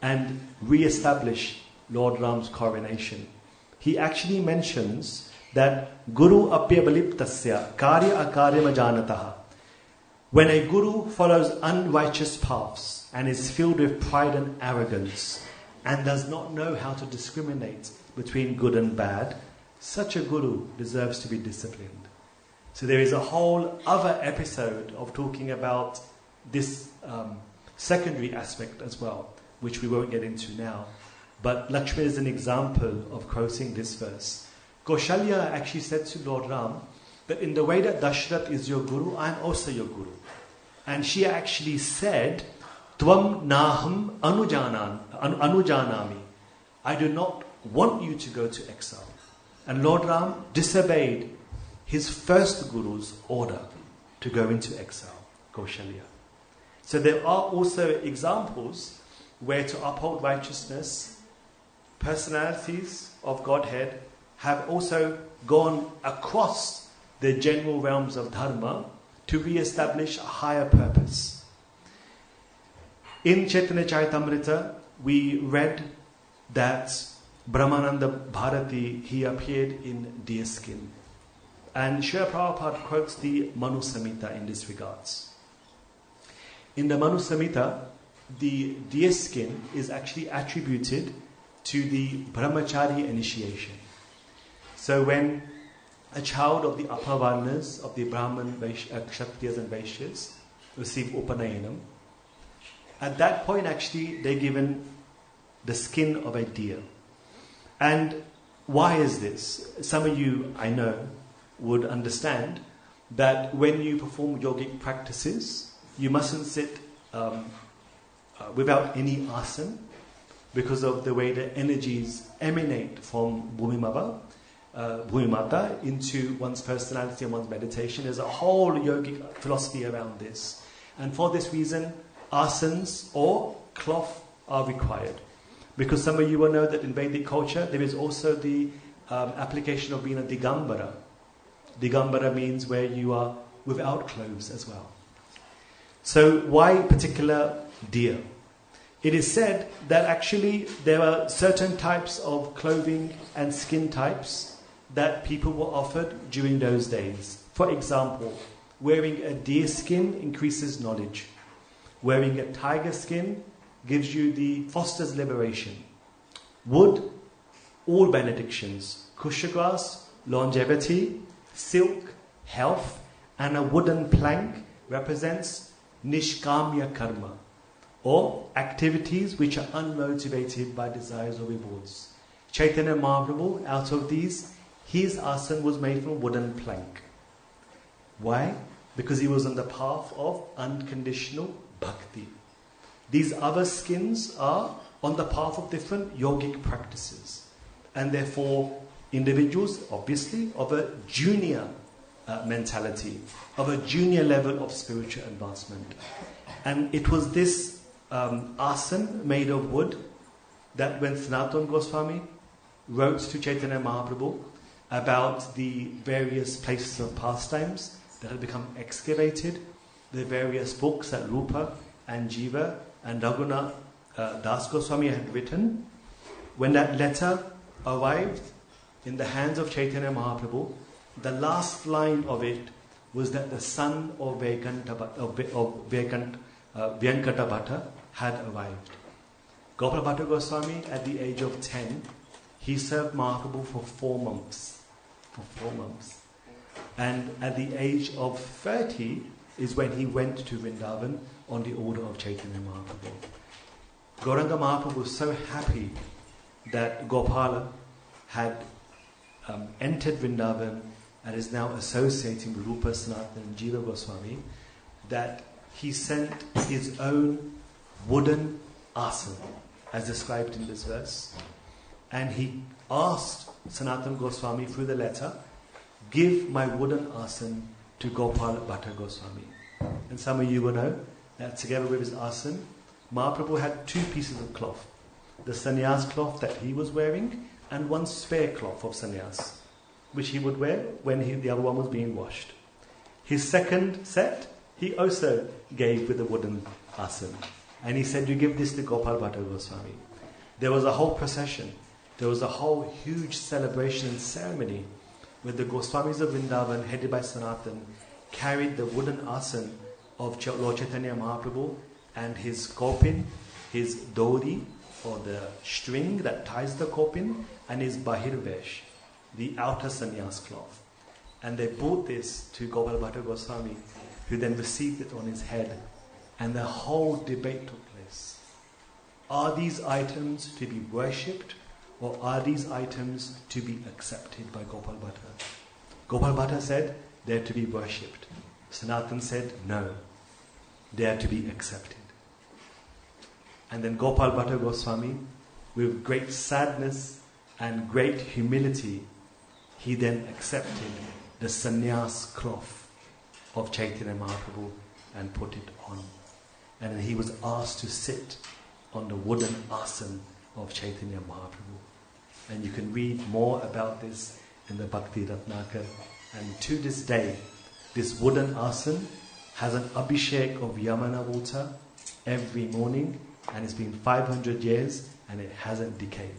and re-establish Lord Ram's coronation. He actually mentions that Guru apyabaliptasya karya akarya majanataha. When a guru follows unrighteous paths and is filled with pride and arrogance and does not know how to discriminate between good and bad, such a guru deserves to be disciplined. So there is a whole other episode of talking about this secondary aspect as well, which we won't get into now. But Lakshman is an example of quoting this verse. Kaushalya actually said to Lord Ram that in the way that Dashrath is your guru, I am also your guru. And she actually said, Tvam naham anujanami. I do not want you to go to exile. And Lord Ram disobeyed his first guru's order to go into exile, Kaushalya. So there are also examples where to uphold righteousness, personalities of Godhead have also gone across the general realms of dharma to re-establish a higher purpose. In Chaitanya Charitamrita, we read that Brahmananda Bharati, he appeared in deer skin. And Srila Prabhupada quotes the Manu Samhita in this regards. In the Manu Samhita, the deer skin is actually attributed to the brahmachari initiation. So when a child of the upper varnas, of the Brahman, Kshatriyas and Vaishyas receive Upanayanam, at that point actually they're given the skin of a deer. And why is this? Some of you, I know, would understand that when you perform yogic practices, you mustn't sit without any asana because of the way the energies emanate from Bhumimata into one's personality and one's meditation. There's a whole yogic philosophy around this. And for this reason, asanas or cloth are required. Because some of you will know that in Vedic culture, there is also the application of being a Digambara. Digambara means where you are without clothes as well. So why particular deer? It is said that actually there are certain types of clothing and skin types that people were offered during those days. For example, wearing a deer skin increases knowledge. Wearing a tiger skin gives you fosters liberation. Wood, all benedictions. Kusha grass, longevity. Silk, health. And a wooden plank represents nishkamya karma, or activities which are unmotivated by desires or rewards. Chaitanya Mahaprabhu, out of these, his asana was made from a wooden plank. Why? Because he was on the path of unconditional bhakti. These other skins are on the path of different yogic practices. And therefore, individuals, obviously, of a junior mentality, of a junior level of spiritual advancement. And it was this asana made of wood that when Sanatana Goswami wrote to Chaitanya Mahaprabhu about the various places of pastimes that had become excavated, the various books that Rupa and Jiva and Raghunath Das Goswami had written, when that letter arrived in the hands of Chaitanya Mahaprabhu, the last line of it was that the son of Vyankata Bhatta had arrived. Gopal Bhatta Goswami, at the age of 10, he served Mahaprabhu for 4 months. And at the age of 30 is when he went to Vrindavan on the order of Chaitanya Mahaprabhu. Gauranga Mahaprabhu was so happy that Gopala had entered Vrindavan and is now associating with Rupa Sanatana and Jiva Goswami, that he sent his own wooden asana, as described in this verse, and he asked Sanatana Goswami through the letter, give my wooden asana to Gopal Bhatta Goswami. And some of you will know that together with his asana, Mahaprabhu had 2 pieces of cloth. The sannyas cloth that he was wearing and 1 spare cloth of sannyas, which he would wear when the other one was being washed. His second set, he also gave with a wooden asana. And he said, you give this to Gopal Bhatta Goswami. There was a whole procession. There was a whole huge celebration and ceremony where the Goswamis of Vrindavan, headed by Sanatan, carried the wooden asana of Lord Chaitanya Mahaprabhu and his kopin, his dori, or the string that ties the kopin, and his bahirvesh, the outer sannyas cloth. And they brought this to Gopal Bhatta Goswami, who then received it on his head. And the whole debate took place. Are these items to be worshipped, or are these items to be accepted by Gopal Bhatta? Gopal Bhatta said, they are to be worshipped. Sanatan said, no, they are to be accepted. And then Gopal Bhatta Goswami, with great sadness and great humility, he then accepted the sannyas cloth of Chaitanya Mahaprabhu and put it on. And then he was asked to sit on the wooden asana of Chaitanya Mahaprabhu. And you can read more about this in the Bhakti Ratnakar. And to this day, this wooden asana has an abhishek of Yamuna water every morning, and it's been 500 years and it hasn't decayed.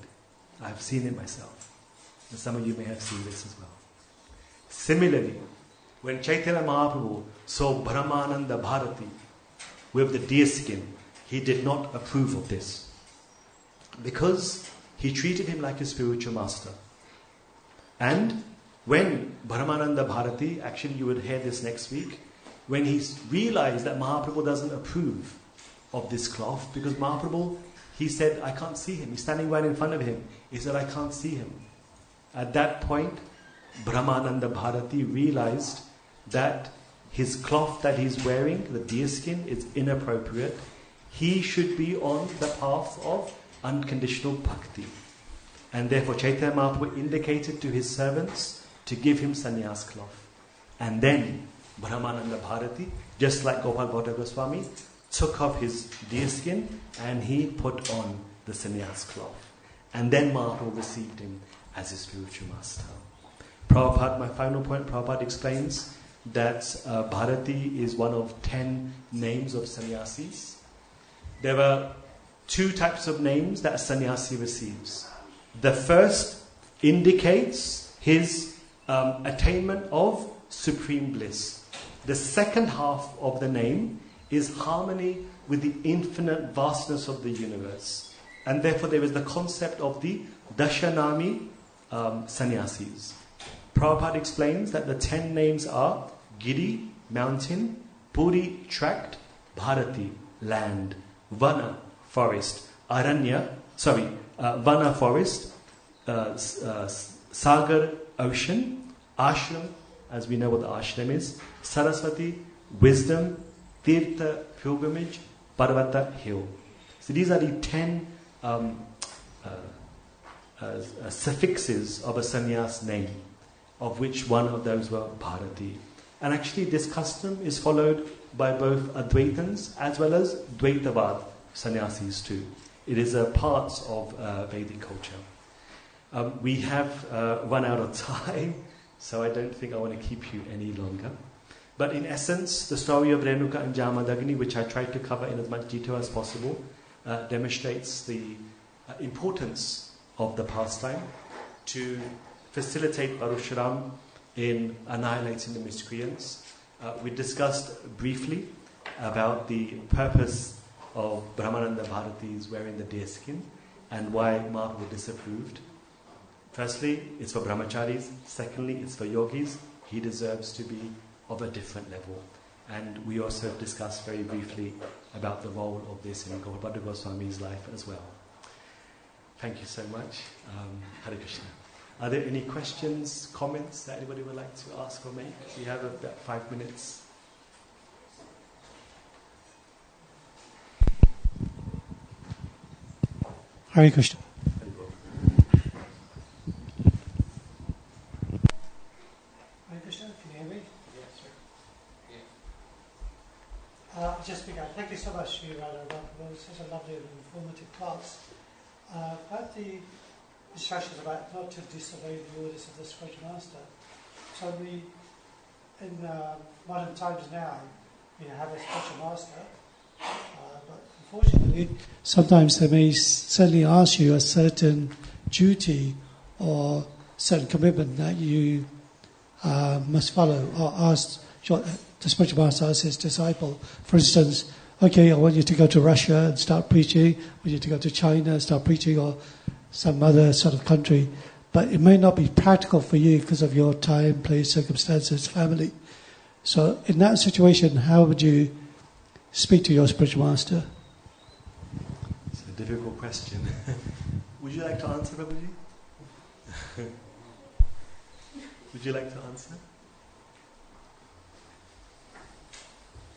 I've seen it myself. And some of you may have seen this as well. Similarly, when Chaitanya Mahaprabhu saw Brahmananda Bharati with the deer skin, he did not approve of this, because he treated him like a spiritual master. And when Brahmananda Bharati, actually you would hear this next week, when he realized that Mahaprabhu doesn't approve of this cloth, because Mahaprabhu, he said, I can't see him. He's standing right in front of him. He said, I can't see him. At that point, Brahmananda Bharati realized that his cloth that he's wearing, the deer skin, is inappropriate. He should be on the path of unconditional bhakti. And therefore Chaitanya Mahaprabhu indicated to his servants to give him sannyas cloth. And then Brahmananda Bharati, just like Gopal Bhatta Goswami, took off his deer skin and he put on the sannyas cloth. And then Mahaprabhu received him as his spiritual master. Prabhupada, my final point, Prabhupada explains that Bharati is one of 10 names of sannyasis. There are 2 types of names that a sannyasi receives. The first indicates his attainment of supreme bliss. The second half of the name is harmony with the infinite vastness of the universe. And therefore there is the concept of the Dashanami sannyasis. Prabhupada explains that the 10 names are Giri, mountain; Puri, tract; Bharati, land; Vana, forest; Vana, forest; Sagar, ocean; Ashram, as we know what the ashram is; Saraswati, wisdom; Tirtha, pilgrimage; Parvata, hill. So these are the 10 suffixes of a sannyas name, of which one of those were Bharati. And actually this custom is followed by both Advaitans as well as Dvaitavad sannyasis too. It is a part of Vedic culture. We have run out of time, so I don't think I want to keep you any longer. But in essence, the story of Renuka and Jamadagni, which I tried to cover in as much detail as possible, demonstrates the importance of the pastime to facilitate Parashuram in annihilating the miscreants. We discussed briefly about the purpose of Brahmananda Bharati's wearing the deer skin and why Mahaprabhu disapproved. Firstly, it's for brahmacharis. Secondly, it's for yogis. He deserves to be of a different level. And we also discussed very briefly about the role of this in Gopalbhadra Goswami's life as well. Thank you so much. Hare Krishna. Are there any questions, comments that anybody would like to ask or make? We have about 5 minutes. Hare Krishna. Hare Krishna, can you hear me? Yes, sir. Just began. Thank you so much, Radha Raman. This is a lovely and informative class. About the instructions about not to disobey the orders of the spiritual master. So we, in modern times now, we have a spiritual master, but unfortunately, sometimes they may certainly ask you a certain duty or certain commitment that you must follow, or ask the spiritual master asks his disciple, for instance, okay, I want you to go to Russia and start preaching, I want you to go to China and start preaching, or some other sort of country, but it may not be practical for you because of your time, place, circumstances, family. So in that situation, how would you speak to your spiritual master? It's a difficult question. Would you like to answer, Prabhuji? Would you like to answer?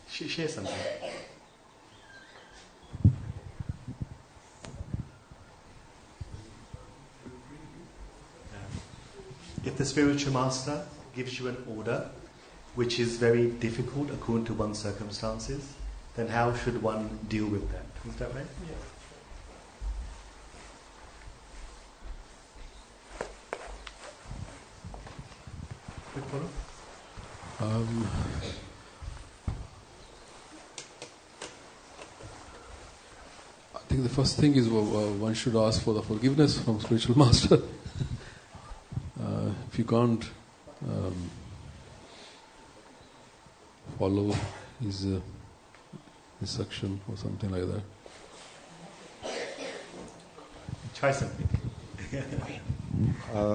Share something. If the spiritual master gives you an order which is very difficult according to one's circumstances, then how should one deal with that? Is that right? Yeah. Quick follow? I think the first thing is one should ask for the forgiveness from spiritual master. If you can't follow his instruction or something like that. Try something.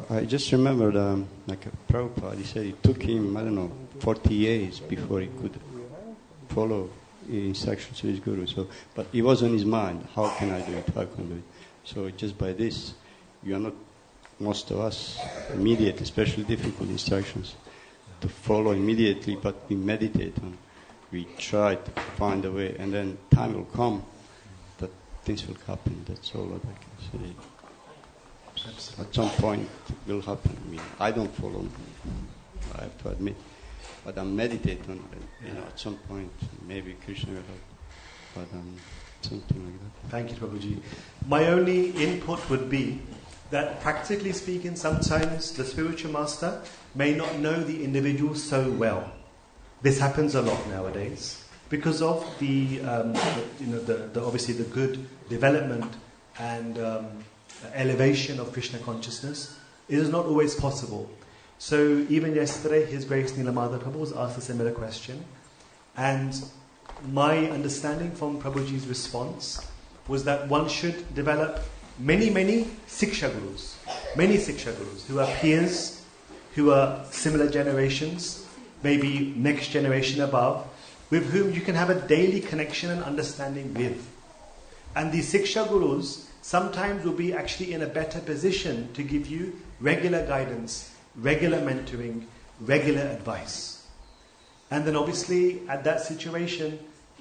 I just remembered, like Prabhupada, he said it took him, 40 years before he could follow the instructions of his guru. So, but it was on his mind, how can I do it, how can I do it? So just by this, you are not, most of us, immediate, especially difficult instructions to follow immediately, but we meditate and we try to find a way, and then time will come that things will happen. That's all that I can say. At some point it will happen. I mean, I don't follow, I have to admit, but I'm meditating. At some point maybe Krishna will help, but something like that. Thank you, Prabhuji. My only input would be that, practically speaking, sometimes the spiritual master may not know the individual so well. This happens a lot nowadays because of the obviously the good development and elevation of Krishna consciousness. It is not always possible. So even yesterday, His Grace Nilamada Prabhu was asked a similar question, and my understanding from Prabhuji's response was that one should develop many Siksha Gurus who are peers, who are similar generations, maybe next generation above, with whom you can have a daily connection and understanding with. And these Siksha Gurus sometimes will be actually in a better position to give you regular guidance, regular mentoring, regular advice. And then obviously at that situation,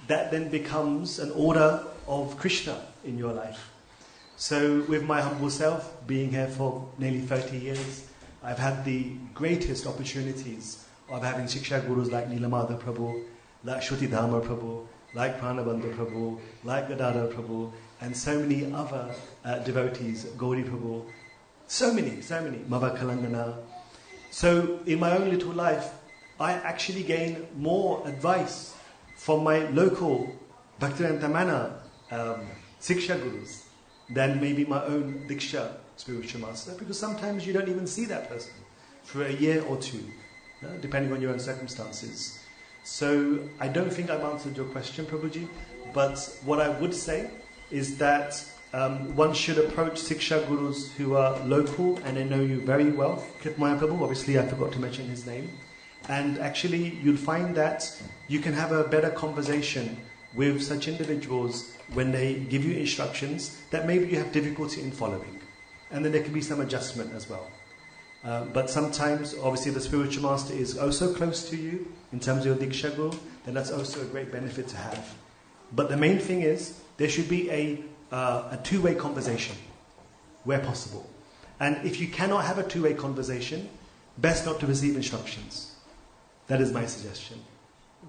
that then becomes an order of Krishna in your life. So with my humble self, being here for nearly 30 years, I've had the greatest opportunities of having Siksha Gurus like Nilamada Prabhu, like Shruti Dhamma Prabhu, like Pranabandha Prabhu, like Gadadhar Prabhu, and so many other devotees, Gauri Prabhu, so many, Mava Kalangana. So in my own little life, I actually gain more advice from my local Bhaktivedanta Mana Siksha Gurus than maybe my own Diksha spiritual master, because sometimes you don't even see that person for a year or two, depending on your own circumstances. So I don't think I've answered your question, Prabhuji, but what I would say is that one should approach Siksha Gurus who are local and they know you very well. Krip Mahaprabhu, obviously I forgot to mention his name. And actually you'll find that you can have a better conversation with such individuals when they give you instructions that maybe you have difficulty in following. And then there can be some adjustment as well. But sometimes, obviously, the spiritual master is also close to you in terms of your Diksha Guru, then that's also a great benefit to have. But the main thing is, there should be a two-way conversation, where possible. And if you cannot have a two-way conversation, best not to receive instructions. That is my suggestion.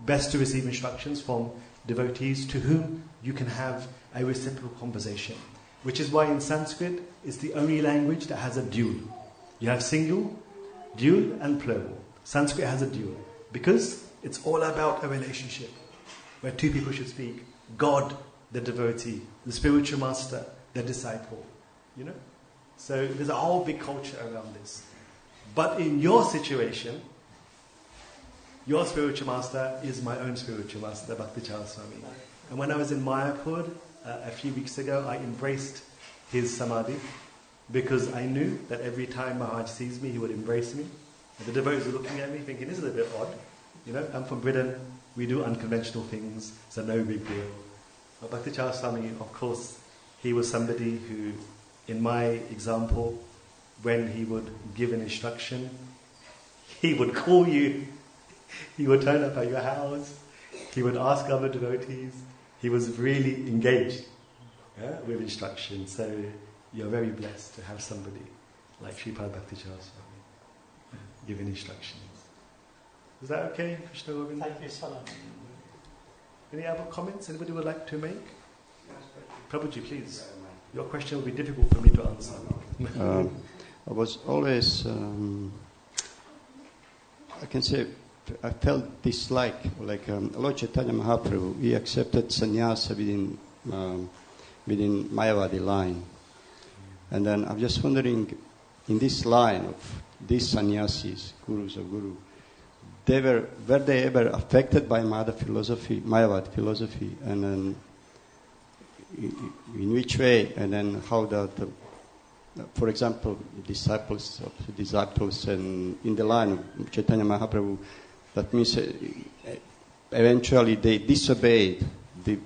Best to receive instructions from devotees to whom you can have a reciprocal conversation. Which is why in Sanskrit, it's the only language that has a dual. You have single, dual and plural. Sanskrit has a dual. Because it's all about a relationship where two people should speak. God, the devotee, the spiritual master, the disciple. You know? So there's a whole big culture around this. But in your situation, your spiritual master is my own spiritual master, Bhakti Chandra Swami. And when I was in Mayapur a few weeks ago, I embraced his samadhi because I knew that every time Maharaj sees me, he would embrace me. And the devotees were looking at me thinking, this is a bit odd. You know, I'm from Britain, we do unconventional things, so no big deal. But Bhakti Chandra Swami, of course, he was somebody who, in my example, when he would give an instruction, he would call you, he would turn up at your house, he would ask other devotees. He was really engaged with instruction. So you're very blessed to have somebody like Sripad Bhakti Chandra Swami giving instructions. Is that okay, Krishna Govinda? Thank you so much. Any other comments anybody would like to make? Prabhuji, please. Your question will be difficult for me to answer. I was always, I can say, I felt dislike, like Lord Chaitanya Mahaprabhu, he accepted sannyasa within Mayavadi line. And then I'm just wondering, in this line of these sannyasis, gurus of Guru, were they ever affected by Mayavad philosophy? And then in which way? And then how that, for example, disciples and in the line of Chaitanya Mahaprabhu, that means eventually they disobeyed the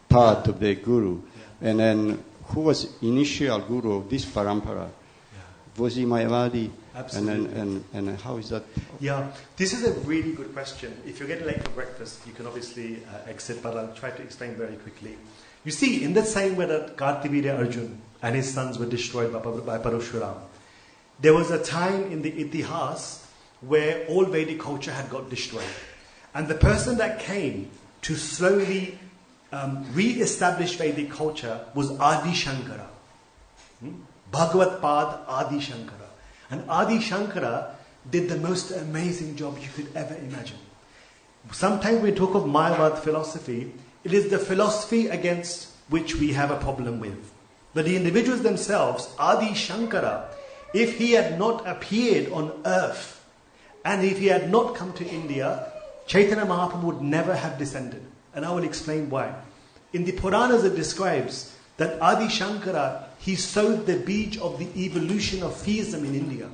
path of the Guru. Yeah. And then who was initial Guru of this parampara? Yeah. Was he Mayavadi? Absolutely. And how is that? Yeah, this is a really good question. If you're getting late for breakfast, you can obviously exit, but I'll try to explain very quickly. You see, in the same way that Kartavirya Arjun and his sons were destroyed by Parashuram, there was a time in the Itihas where all Vedic culture had got destroyed. And the person that came to slowly re-establish Vedic culture was Adi Shankara. Bhagavad Pad Adi Shankara. And Adi Shankara did the most amazing job you could ever imagine. Sometimes when we talk of Mayavad philosophy, it is the philosophy against which we have a problem with. But the individuals themselves, Adi Shankara, if he had not appeared on earth, and if he had not come to India, Chaitanya Mahaprabhu would never have descended. And I will explain why. In the Puranas it describes that Adi Shankara, he sowed the beach of the evolution of theism in India.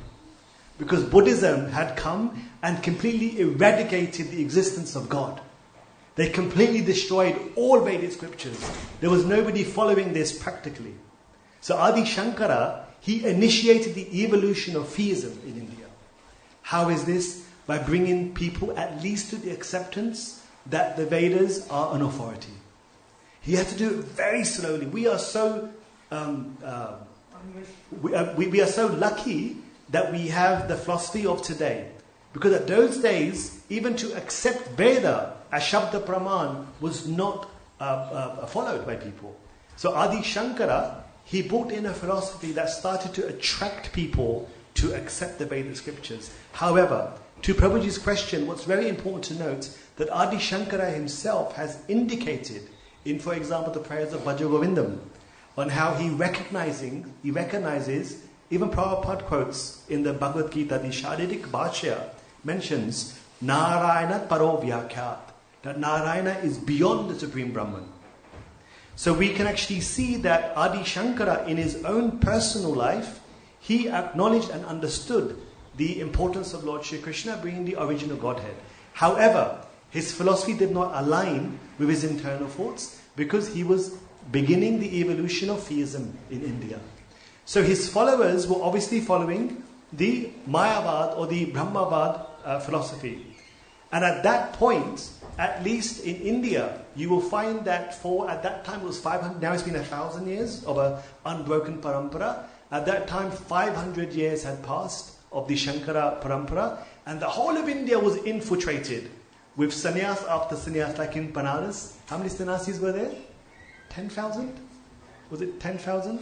Because Buddhism had come and completely eradicated the existence of God. They completely destroyed all Vedic scriptures. There was nobody following this practically. So Adi Shankara, he initiated the evolution of theism in India. How is this? By bringing people at least to the acceptance that the Vedas are an authority. He had to do it very slowly. We are so we are so lucky that we have the philosophy of today. Because at those days, even to accept Veda as Shabda Praman was not followed by people. So Adi Shankara, he brought in a philosophy that started to attract people to accept the Vedic scriptures. However, to Prabhuji's question, what's very important to note that Adi Shankara himself has indicated in, for example, the prayers of Bhaja Govindam, on how he recognizes, even Prabhupada quotes in the Bhagavad Gita, the Sharirik Bhashya mentions Narayana Paro Vyakhyat, that Narayana is beyond the Supreme Brahman. So we can actually see that Adi Shankara, in his own personal life, he acknowledged and understood the importance of Lord Shri Krishna being the original Godhead. However, his philosophy did not align with his internal thoughts because he was beginning the evolution of theism in India. So his followers were obviously following the Mayavad or the Brahmavad philosophy. And at that point, at least in India, you will find that at that time it was 500, now it's been 1,000 years of an unbroken parampara. At that time, 500 years had passed of the Shankara parampara, and the whole of India was infiltrated with sannyas after sannyas, like in Banaras. How many sannyasis were there? 10,000? Was it 10,000?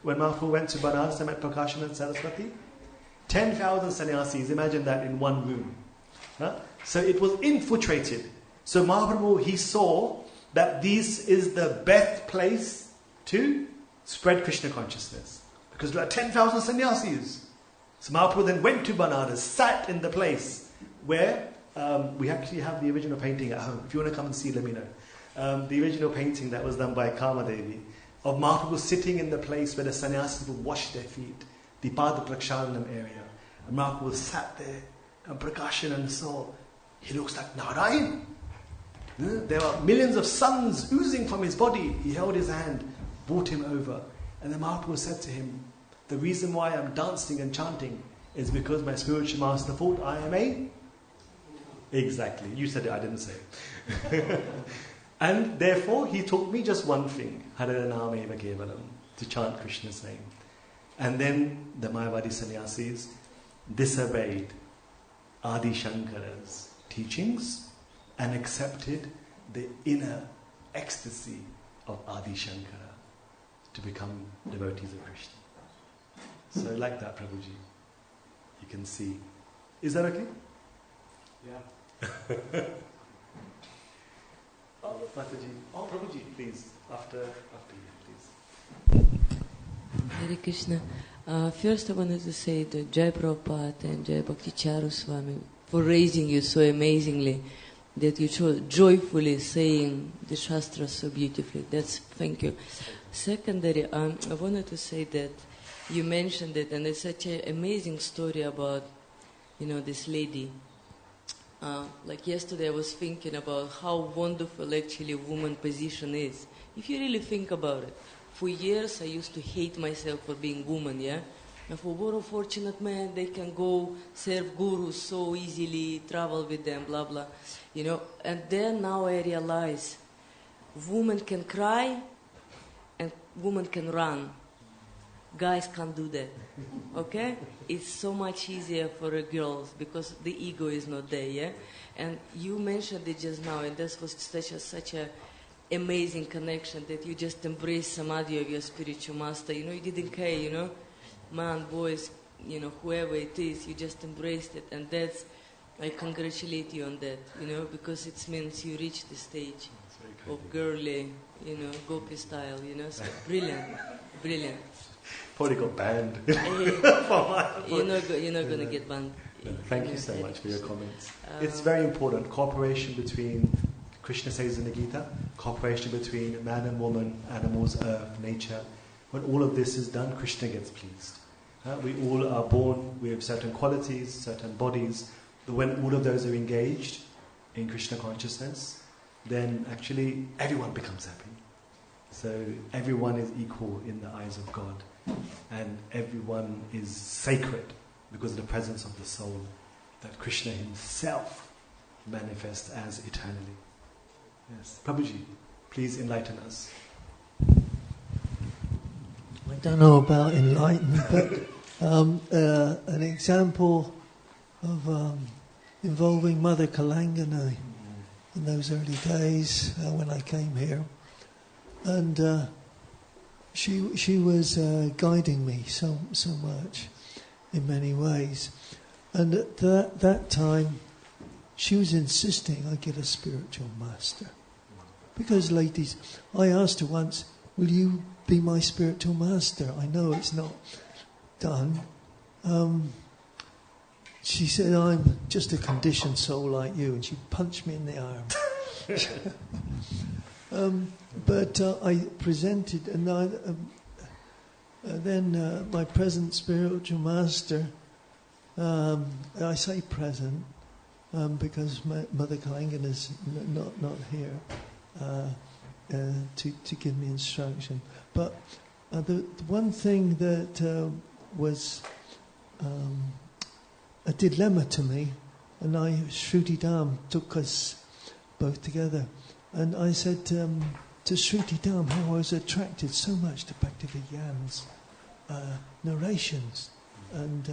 When Mahaprabhu went to Banaras and met Prakashan and Saraswati? 10,000 sannyasis, imagine that in one room. Huh? So it was infiltrated. So Mahaprabhu, he saw that this is the best place to spread Krishna consciousness. Because there are 10,000 sannyasis. So Mahaprabhu then went to Banaras, sat in the place where we actually have the original painting at home. If you want to come and see, let me know. The original painting that was done by Kamadevi of Mahaprabhu sitting in the place where the sannyasis would wash their feet, the Pada Prakshalanam area. And Mahaprabhu sat there, and Prakashan saw, he looks like Narayan. There are millions of suns oozing from his body. He held his hand, brought him over. And then Mahaprabhu said to him, the reason why I'm dancing and chanting is because my spiritual master thought I am a... Exactly. You said it, I didn't say it. And therefore, he taught me just one thing, Hare Nama Eva Kevalam, to chant Krishna's name. And then the Mayavadi sannyasis disobeyed Adi Shankara's teachings and accepted the inner ecstasy of Adi Shankara to become devotees of Krishna. So like that, Prabhuji, you can see. Is that okay? Yeah. Oh, Mataji. Oh, Prabhuji, please. After you, please. Hare Krishna. First I wanted to say to Jai Prabhupada and Jai Bhakti Charu Swami for raising you so amazingly that you joyfully saying the Shastra so beautifully. Thank you. Secondary, I wanted to say that you mentioned it, and it's such an amazing story about, this lady. Like yesterday I was thinking about how wonderful actually woman position is. If you really think about it. For years I used to hate myself for being woman, yeah? And for what a fortunate man, they can go serve gurus so easily, travel with them, blah, blah. And then now I realize woman can cry and woman can run. Guys can't do that, okay? It's so much easier for girls because the ego is not there, yeah? And you mentioned it just now, and this was such a amazing connection that you just embrace samadhi of your spiritual master. You didn't care, man, boys, whoever it is, you just embraced it. And I congratulate you on that, because it means you reached the stage of girly, gopi style, so brilliant. Probably got banned. You're not going to get banned. Thank you so much for your comments. It's very important. Cooperation between, Krishna says in the Gita, cooperation between man and woman, animals, earth, nature. When all of this is done, Krishna gets pleased. We all are born with certain qualities, certain bodies. But when all of those are engaged in Krishna consciousness, then actually everyone becomes happy. So everyone is equal in the eyes of God. And everyone is sacred because of the presence of the soul that Krishna himself manifests as eternally. Yes. Prabhuji, please enlighten us. I don't know about enlightened, but an example of involving Mother Kalangana in those early days when I came here. And she was guiding me so much in many ways. And at that time, she was insisting I get a spiritual master. Because, ladies, I asked her once, will you be my spiritual master? I know it's not done. She said, I'm just a conditioned soul like you. And she punched me in the arm. But I presented, and then my present spiritual master, I say present because Mother Kalangan is not here to give me instruction. But the one thing that was a dilemma to me, and Shruti Dham took us both together, and I said to Shruti Dham how I was attracted so much to Bhaktivedanta narrations and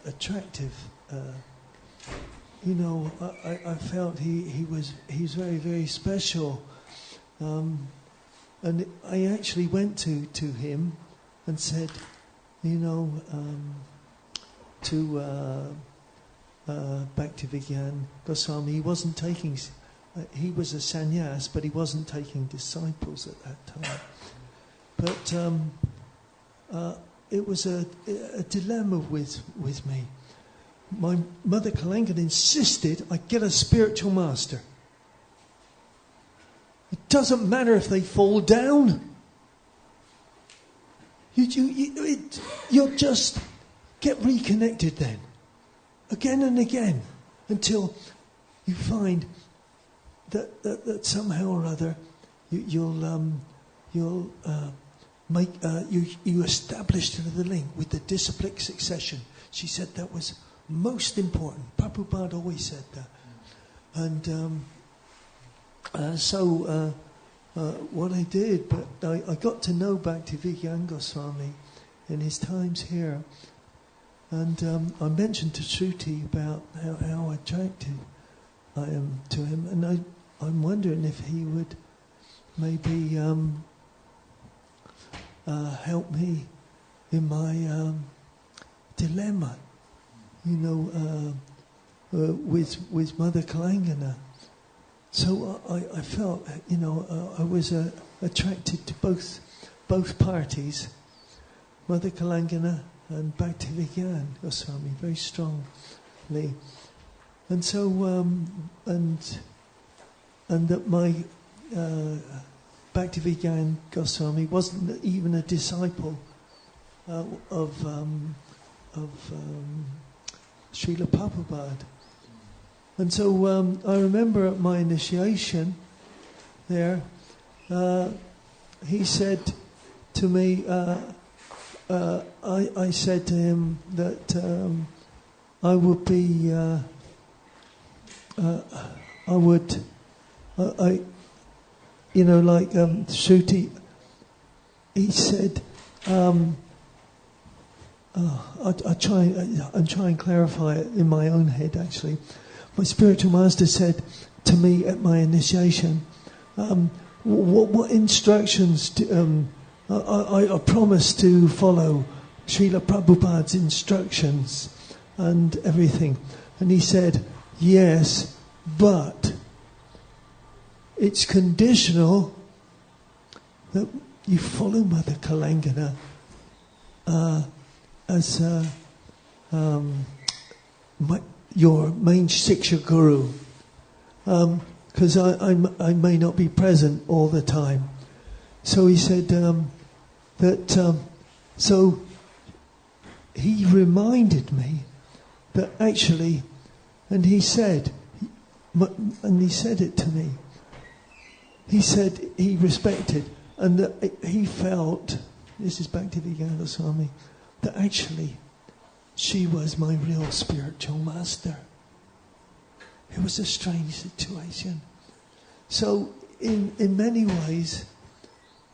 attractive. I felt he's very, very special, and I actually went to him and said, to Bhaktivedanta Goswami, he wasn't taking. He was a sannyas, but he wasn't taking disciples at that time. But it was a dilemma with me. My Mother Kalangan insisted I get a spiritual master. It doesn't matter if they fall down. You'll just get reconnected then, again and again, until you find that somehow or other you established the link with the disciplic succession. She said that was most important. Prabhupada always said that. And so what I did, but I got to know Bhaktivedanta Goswami in his times here, and I mentioned to Shruti about how attracted I am to him, and I'm wondering if he would maybe help me in my dilemma, with Mother Kalangana. So I felt, I was attracted to both parties, Mother Kalangana and Bhaktivedanta Goswami, very strongly. And so, and that my Bhaktivedanta Goswami wasn't even a disciple of Srila Prabhupada. And so I remember at my initiation there, he said to me, I said to him that I would be, like Shruti, he said, I'm trying to clarify it in my own head actually. My spiritual master said to me at my initiation, what instructions I promised to follow Srila Prabhupada's instructions and everything. And he said, yes, but it's conditional that you follow Mother Kalangana as your main Shiksha Guru, because I may not be present all the time. So he said so he reminded me that actually, and he said it to me, he said he respected and that he felt, this is Bhaktivedanta Goswami, that actually she was my real spiritual master. It was a strange situation. So in many ways,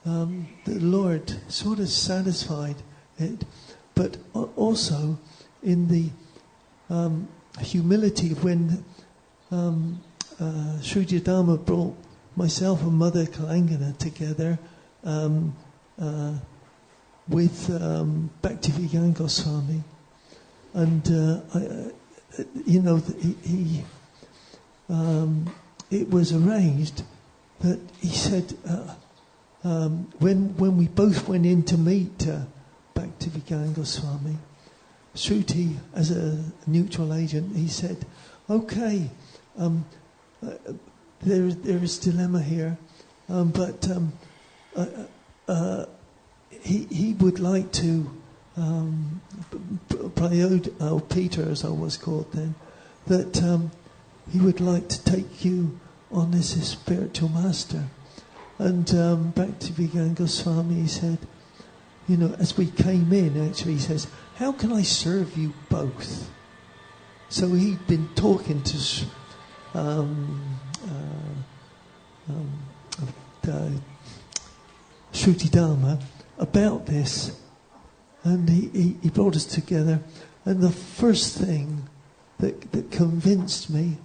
the Lord sort of satisfied it, but also in the humility of when Sri Dharma brought myself and Mother Kalangana together with Bhaktivedanta Goswami. And it was arranged that he said when we both went in to meet Bhaktivedanta Goswami, Shruti as a neutral agent, he said, "Okay, there is dilemma here. He would like to, Peter, as I was called then, that he would like to take you on as his spiritual master. And Bhaktivedanta Goswami said, you know, as we came in, actually, he says, how can I serve you both? So he'd been talking to Shrutidharma about this, and he brought us together. And the first thing that convinced me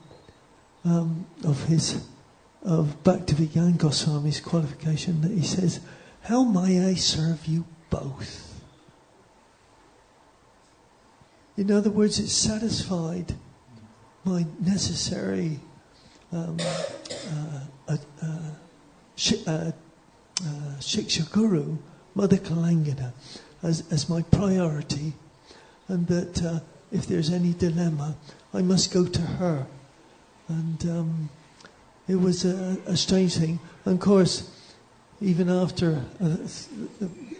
of Bhaktivedanta Goswami's qualification, that he says, how may I serve you both? In other words, it satisfied my necessary Shiksha Guru, Mother Kalangana, as my priority, and that if there's any dilemma, I must go to her. And it was a strange thing. And of course, even after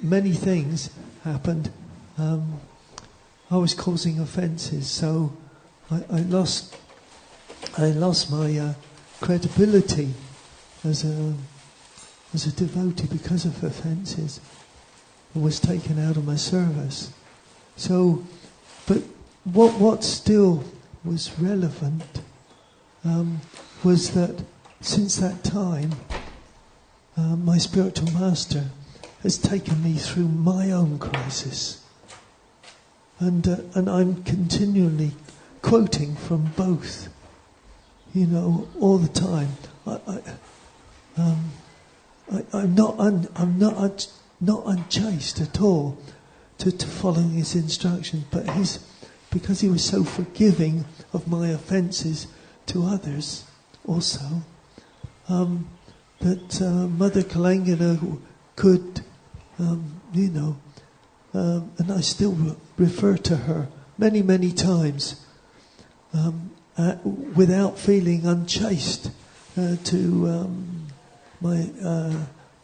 many things happened, I was causing offences, so I lost my credibility as a devotee because of offences. I was taken out of my service. So, but what still was relevant was that since that time, my spiritual master has taken me through my own crisis. And I'm continually quoting from both, you know, all the time. I'm not unchaste at all to following his instructions, but because he was so forgiving of my offences to others, also, that Mother Kalangana could, you know. And I still refer to her many, many times without feeling unchaste to my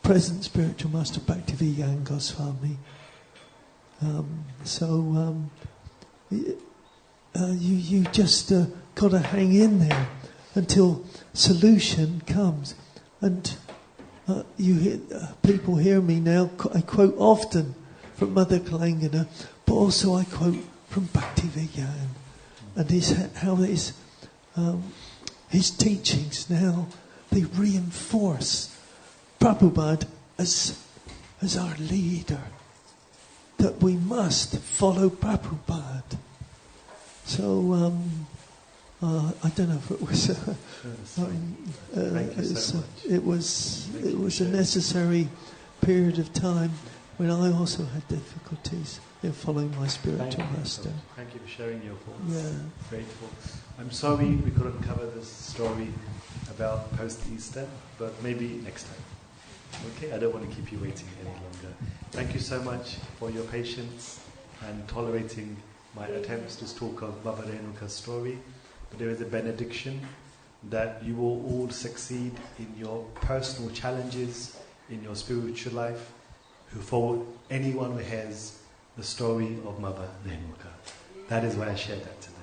present spiritual master, Bhaktivedanta Goswami. You just got to hang in there until solution comes. And people hear me now. I quote often from Mother Kalangana, but also I quote from Bhaktivedanta, and his teachings now, they reinforce Prabhupada as our leader, that we must follow Prabhupada. So I don't know if it was it was a necessary period of time when I also had difficulties in following my spiritual master. Thank you for sharing your thoughts. Yeah. Grateful. I'm sorry we couldn't cover this story about post-Easter, but maybe next time. Okay, I don't want to keep you waiting any longer. Thank you so much for your patience and tolerating my attempts to talk of Baba Renuka's story. But there is a benediction that you will all succeed in your personal challenges, in your spiritual life, for anyone who has the story of Mother Renuka. That is why I shared that today.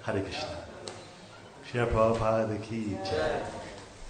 Hare Krishna. Shri Prabhupada ki jai.